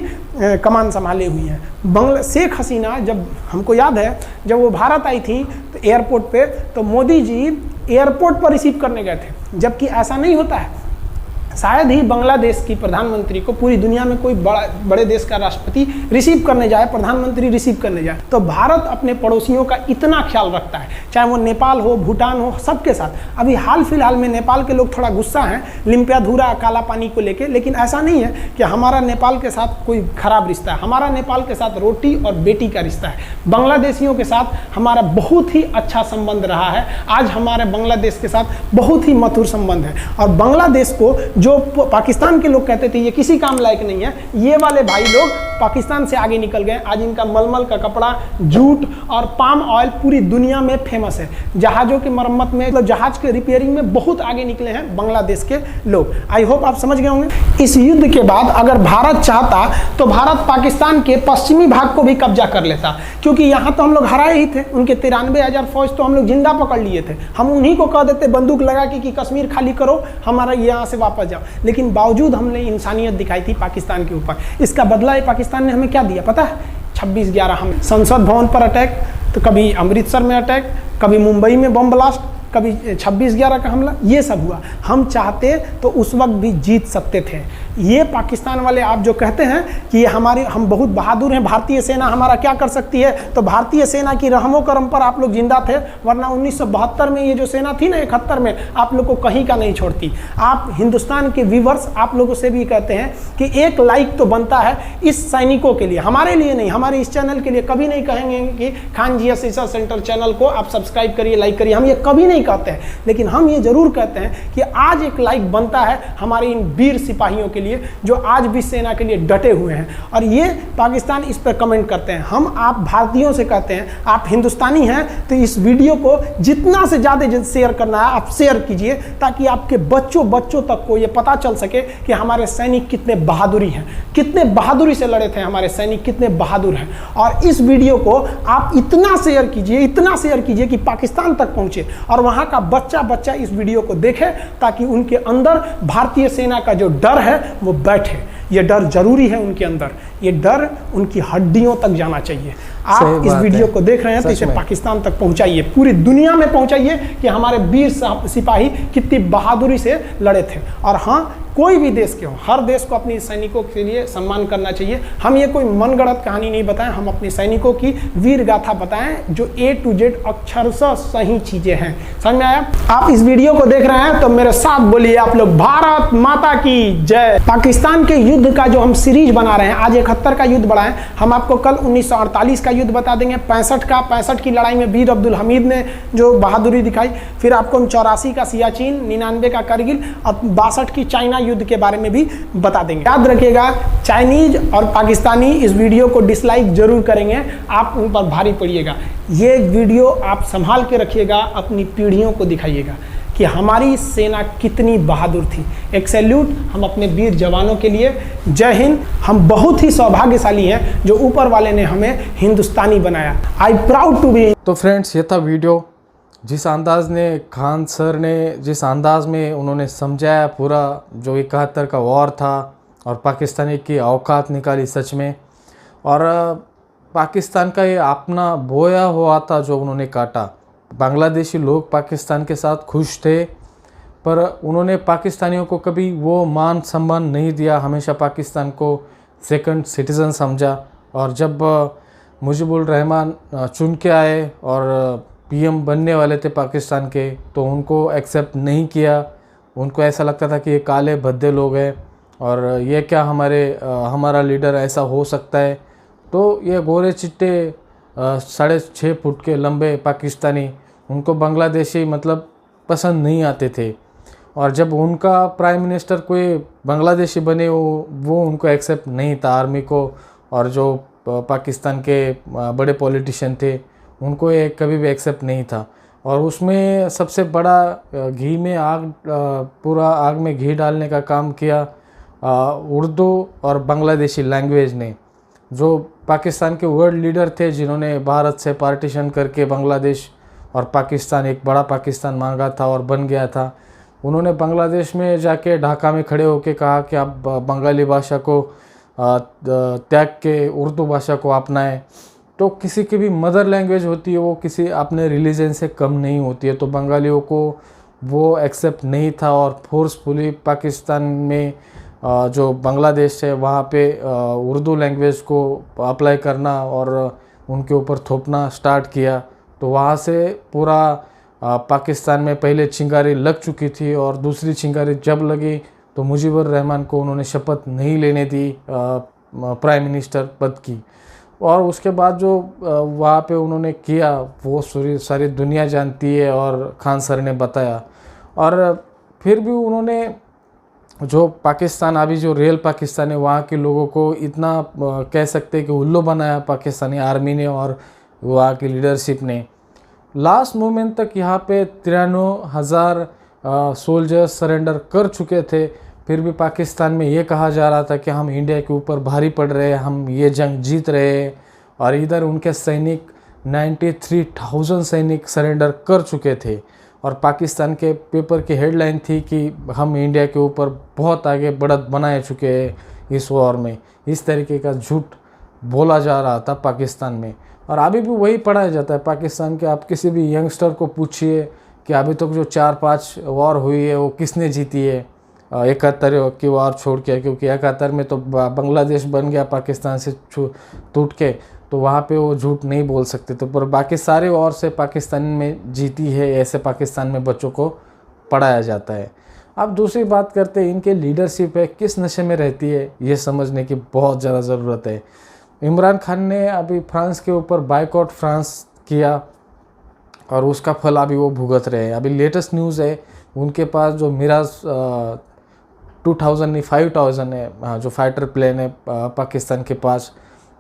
कमान संभाले हुई हैं। शेख हसीना, जब हमको याद है जब वो भारत आई थी तो एयरपोर्ट पे, तो मोदी जी एयरपोर्ट पर रिसीव करने गए थे, जबकि ऐसा नहीं होता है। शायद ही बांग्लादेश की प्रधानमंत्री को पूरी दुनिया में कोई बड़े देश का राष्ट्रपति रिसीव करने जाए, प्रधानमंत्री रिसीव करने जाए, तो भारत अपने पड़ोसियों का इतना ख्याल रखता है, चाहे वो नेपाल हो, भूटान हो, सबके साथ। अभी हाल फिलहाल में नेपाल के लोग थोड़ा गुस्सा हैं लिम्पियाधुरा काला पानी को लेके, लेकिन ऐसा नहीं है कि हमारा नेपाल के साथ कोई खराब रिश्ता है। हमारा नेपाल के साथ रोटी और बेटी का रिश्ता है। बांग्लादेशियों के साथ हमारा बहुत ही अच्छा संबंध रहा है। आज हमारे बांग्लादेश के साथ बहुत ही मधुर संबंध है। और बांग्लादेश को जो पाकिस्तान के लोग कहते थे ये किसी काम लायक नहीं है, ये वाले भाई लोग पाकिस्तान से आगे निकल गए। आज इनका मलमल का कपड़ा, जूट और पाम ऑयल पूरी दुनिया में फेमस है। जहाज़ों की मरम्मत में, मतलब जहाज के रिपेयरिंग में बहुत आगे निकले हैं बांग्लादेश के लोग। आई होप आप समझ गए होंगे। इस युद्ध के बाद अगर भारत चाहता तो भारत पाकिस्तान के पश्चिमी भाग को भी कब्जा कर लेता, क्योंकि यहाँ तो हम लोग हराए ही थे। उनके 93,000 फौज तो हम लोग जिंदा पकड़ लिए थे। हम उन्हीं को कह देते बंदूक लगा कि कश्मीर खाली करो, हमारा यहाँ से वापस जाओ। लेकिन बावजूद हमने इंसानियत दिखाई थी पाकिस्तान के ऊपर। इसका बदला ये पाकिस्तान ने हमें क्या दिया पता है? 26/11 हम संसद भवन पर अटैक, तो कभी अमृतसर में अटैक, कभी मुंबई में बम ब्लास्ट, कभी 26/11 का हमला, ये सब हुआ। हम चाहते तो उस वक्त भी जीत सकते थे। ये पाकिस्तान वाले आप जो कहते हैं कि हम बहुत बहादुर हैं, भारतीय सेना हमारा क्या कर सकती है, तो भारतीय सेना की रहमो करम पर आप लोग जिंदा थे, वरना 1972 में ये जो सेना थी ना 71 में, आप लोग को कहीं का नहीं छोड़ती। आप हिंदुस्तान के व्यूवर्स आप लोगों से भी कहते हैं कि एक लाइक तो बनता है इस सैनिकों के लिए, हमारे लिए नहीं, हमारे इस चैनल के लिए। कभी नहीं कहेंगे कि Khan GS research centre channel को आप सब्सक्राइब करिए, लाइक करिए, हम ये कभी नहीं कहते हैं। लेकिन हम ये जरूर कहते हैं कि आज एक लाइक बनता है हमारे इन वीर सिपाहियों के लिए जो आज भी सेना के लिए डटे हुए हैं। और ये पाकिस्तान इस पर कमेंट करते हैं। हम आप भारतीयों से कहते हैं, आप हिंदुस्तानी हैं तो इस वीडियो को जितना से ज़्यादा शेयर करना है आप शेयर कीजिए, ताकि आपके बच्चों तक को ये पता चल सके कि हमारे सैनिक कितने बहादुरी हैं, कितने बहादुरी से लड़े थे हमारे सैनिक, कितने बहादुर हैं। और इस वीडियो को आप इतना शेयर कीजिए कि पाकिस्तान तक पहुंचे और वहाँ का बच्चा इस वीडियो को देखे, ताकि उनके अंदर भारतीय सेना का जो डर है वो बैठे। ये डर जरूरी है उनके अंदर, ये डर उनकी हड्डियों तक जाना चाहिए। आप इस वीडियो को देख रहे हैं तो इसे पाकिस्तान तक पहुंचाइए, पूरी दुनिया में पहुंचाइए कि हमारे वीर सिपाही कितनी बहादुरी से लड़े थे। और हाँ, कोई भी देश के हो, हर देश को अपने सैनिकों के लिए सम्मान करना चाहिए। हम ये कोई मनगढ़ंत कहानी नहीं बताएं, हम अपने सैनिकों की वीर गाथा बताएं जो A to Z अक्षरशः सही चीजें हैं। समझ में आया? आप इस वीडियो को देख रहे हैं तो मेरे साथ बोलिए आप लोग, भारत माता की जय। पाकिस्तान के युद्ध का जो हम सीरीज बना रहे हैं, आज 71 का युद्ध बढ़ाएं। हम आपको कल 1948 का युद्ध बता देंगे, 65 की लड़ाई में वीर अब्दुल हमीद ने जो बहादुरी दिखाई, फिर आपको हम 84 का सियाचिन, 99 का करगिल और 62 की चाइना युद्ध के बारे में भी बता देंगे। याद रखिएगा, चाइनीज और पाकिस्तानी इस वीडियो को डिसलाइक जरूर करेंगे, आप उन पर भारी पड़िएगा। ये वीडियो आप संभाल के रखिएगा, अपनी पीढ़ियों को दिखाइएगा कि हमारी सेना कितनी बहादुर थी। एक सैल्यूट हम अपने वीर जवानों के लिए। जय हिंद। हम बहुत ही सौभाग्यशाली हैं जो ऊपर वाले ने हमें हिंदुस्तानी बनाया। I proud to be. तो फ्रेंड्स, ये था वीडियो। जिस अंदाज ने खान सर ने जिस अंदाज में उन्होंने समझाया पूरा जो 71 का वॉर था और पाकिस्तानी की औकात निकाली सच में, और पाकिस्तान का ये अपना बोया हुआ था जो उन्होंने काटा। बांग्लादेशी लोग पाकिस्तान के साथ खुश थे, पर उन्होंने पाकिस्तानियों को कभी वो मान सम्मान नहीं दिया, हमेशा पाकिस्तान को सेकंड सिटीज़न समझा। और जब मुजीबुर रहमान चुन के आए और पीएम बनने वाले थे पाकिस्तान के, तो उनको एक्सेप्ट नहीं किया। उनको ऐसा लगता था कि ये काले भद्दे लोग हैं और ये क्या हमारा लीडर ऐसा हो सकता है। तो ये गोरे चिट्टे 6.5 फुट के लंबे पाकिस्तानी, उनको बांग्लादेशी मतलब पसंद नहीं आते थे। और जब उनका प्राइम मिनिस्टर कोई बांग्लादेशी बने, वो उनको एक्सेप्ट नहीं था आर्मी को। और जो पाकिस्तान के बड़े पॉलिटिशियन थे उनको ये कभी भी एक्सेप्ट नहीं था। और उसमें सबसे बड़ा घी में पूरा आग में घी डालने का काम किया उर्दू और बांग्लादेशी लैंग्वेज ने। जो पाकिस्तान के वर्ल्ड लीडर थे जिन्होंने भारत से पार्टीशन करके बांग्लादेश और पाकिस्तान, एक बड़ा पाकिस्तान मांगा था और बन गया था, उन्होंने बांग्लादेश में जाके ढाका में खड़े होकर कहा कि आप बंगाली भाषा को त्याग के उर्दू भाषा को अपनाएं। तो किसी की भी मदर लैंग्वेज होती है वो किसी अपने रिलीजन से कम नहीं होती है। तो बंगालियों को वो एक्सेप्ट नहीं था और फोर्सफुली पाकिस्तान में जो बांग्लादेश है वहाँ पे उर्दू लैंग्वेज को अप्लाई करना और उनके ऊपर थोपना स्टार्ट किया। तो वहाँ से पूरा पाकिस्तान में पहले चिंगारी लग चुकी थी और दूसरी चिंगारी जब लगी तो मुजीबुर रहमान को उन्होंने शपथ नहीं लेने दी प्राइम मिनिस्टर पद की। और उसके बाद जो वहाँ पे उन्होंने किया वो सारी दुनिया जानती है और खान सर ने बताया। और फिर भी उन्होंने जो पाकिस्तान अभी जो रियल पाकिस्तान है वहाँ के लोगों को इतना कह सकते हैं कि उल्लू बनाया पाकिस्तानी आर्मी ने और वहाँ की लीडरशिप ने। लास्ट मोमेंट तक यहाँ पे 93,000 सोल्जर्स सरेंडर कर चुके थे, फिर भी पाकिस्तान में ये कहा जा रहा था कि हम इंडिया के ऊपर भारी पड़ रहे हैं, हम ये जंग जीत रहे हैं। और इधर उनके सैनिक 93,000 सैनिक सरेंडर कर चुके थे और पाकिस्तान के पेपर की हेडलाइन थी कि हम इंडिया के ऊपर बहुत आगे बढ़त बनाए चुके हैं इस वॉर में। इस तरीके का झूठ बोला जा रहा था पाकिस्तान में और अभी भी वही पढ़ाया जाता है पाकिस्तान के। आप किसी भी यंगस्टर को पूछिए कि अभी तक जो 4-5 वॉर हुई है वो किसने जीती है 71 की वॉर छोड़ के, क्योंकि 71 में तो बांग्लादेश बन गया पाकिस्तान से टूट के, तो वहाँ पे वो झूठ नहीं बोल सकते। तो पर बाकी सारे वॉर से पाकिस्तान में जीती है, ऐसे पाकिस्तान में बच्चों को पढ़ाया जाता है। अब दूसरी बात करते हैं, इनके लीडरशिप है किस नशे में रहती है ये समझने की बहुत ज़्यादा ज़रूरत है। इमरान खान ने अभी फ्रांस के ऊपर बायकॉट फ्रांस किया और उसका फल अभी वो भुगत रहे हैं। अभी लेटेस्ट न्यूज़ है उनके पास जो मिराज 5,000 है जो फाइटर प्लेन है पाकिस्तान के पास,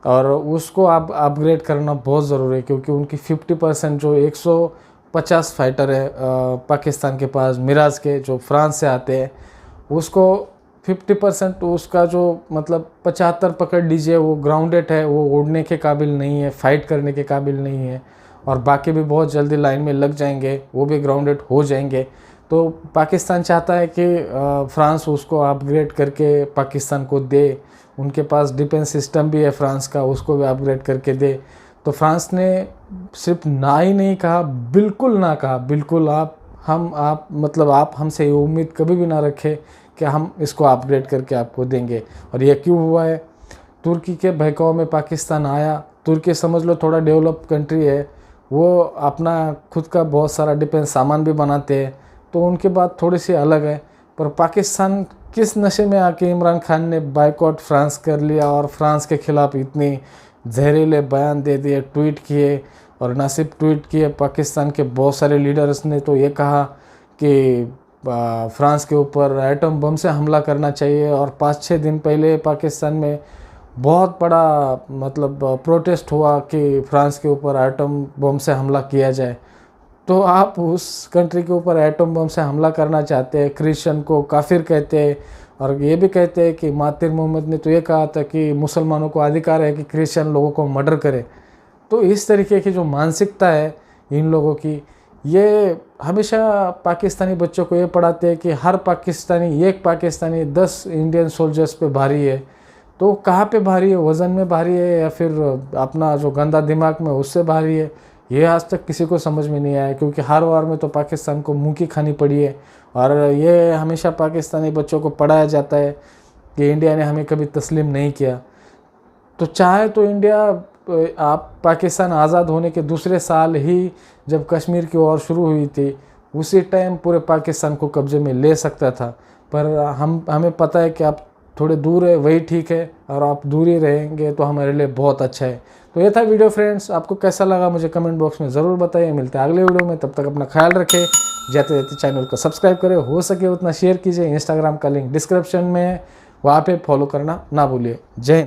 और उसको आप अपग्रेड करना बहुत ज़रूरी है क्योंकि उनकी 50% जो 150 फाइटर है पाकिस्तान के पास मिराज के जो फ्रांस से आते हैं, उसको 50% उसका जो मतलब 75 पकड़ लीजिए वो ग्राउंडेड है, वो उड़ने के काबिल नहीं है, फाइट करने के काबिल नहीं है। और बाकी भी बहुत जल्दी लाइन में लग जाएंगे, वो भी ग्राउंडेड हो जाएंगे। तो पाकिस्तान चाहता है कि फ्रांस उसको अपग्रेड करके पाकिस्तान को दे। उनके पास डिफेंस सिस्टम भी है फ्रांस का, उसको भी अपग्रेड करके दे। तो फ्रांस ने सिर्फ ना ही नहीं कहा, बिल्कुल ना कहा, बिल्कुल आप मतलब आप हमसे ये उम्मीद कभी भी ना रखें कि हम इसको अपग्रेड करके आपको देंगे। और ये क्यों हुआ है? तुर्की के बहकाव में पाकिस्तान आया। तुर्की समझ लो थोड़ा डेवलप कंट्री है, वो अपना खुद का बहुत सारा डिफेंस सामान भी बनाते हैं, तो उनकी बात थोड़ी सी अलग है। पर पाकिस्तान किस नशे में आके इमरान खान ने बायकॉट फ्रांस कर लिया और फ्रांस के खिलाफ इतनी जहरीले बयान दे दिए, ट्वीट किए। और ना सिर्फ ट्वीट किए, पाकिस्तान के बहुत सारे लीडर्स ने तो ये कहा कि फ्रांस के ऊपर एटम बम से हमला करना चाहिए। और 5-6 दिन पहले पाकिस्तान में बहुत बड़ा मतलब प्रोटेस्ट हुआ कि फ्रांस के ऊपर एटम बम से हमला किया जाए। तो आप उस कंट्री के ऊपर एटम बम से हमला करना चाहते हैं, क्रिश्चियन को काफिर कहते हैं और ये भी कहते हैं कि महातिर मोहम्मद ने तो ये कहा था कि मुसलमानों को अधिकार है कि क्रिश्चियन लोगों को मर्डर करे। तो इस तरीके की जो मानसिकता है इन लोगों की, ये हमेशा पाकिस्तानी बच्चों को ये पढ़ाते हैं कि हर पाकिस्तानी, एक पाकिस्तानी 10 इंडियन सोल्जर्स पे भारी है। तो कहाँ पे भारी है? वज़न में भारी है या फिर अपना जो गंदा दिमाग में उससे भारी है? ये आज तक किसी को समझ में नहीं आया, क्योंकि हर वार में तो पाकिस्तान को मुँह की खानी पड़ी है। और ये हमेशा पाकिस्तानी बच्चों को पढ़ाया जाता है कि इंडिया ने हमें कभी तस्लीम नहीं किया। तो चाहे तो इंडिया, आप पाकिस्तान आज़ाद होने के दूसरे साल ही जब कश्मीर की वॉर शुरू हुई थी, उसी टाइम पूरे पाकिस्तान को कब्जे में ले सकता था। पर हमें पता है कि आप थोड़े दूर है, वही ठीक है, और आप दूर ही रहेंगे तो हमारे लिए बहुत अच्छा है। तो ये था वीडियो फ्रेंड्स, आपको कैसा लगा मुझे कमेंट बॉक्स में ज़रूर बताइए। मिलते हैं अगले वीडियो में, तब तक अपना ख्याल रखें। जाते जाते चैनल को सब्सक्राइब करें, हो सके उतना शेयर कीजिए। इंस्टाग्राम का लिंक डिस्क्रिप्शन में है, वहाँ पे फॉलो करना ना भूलिए। जय हिंद।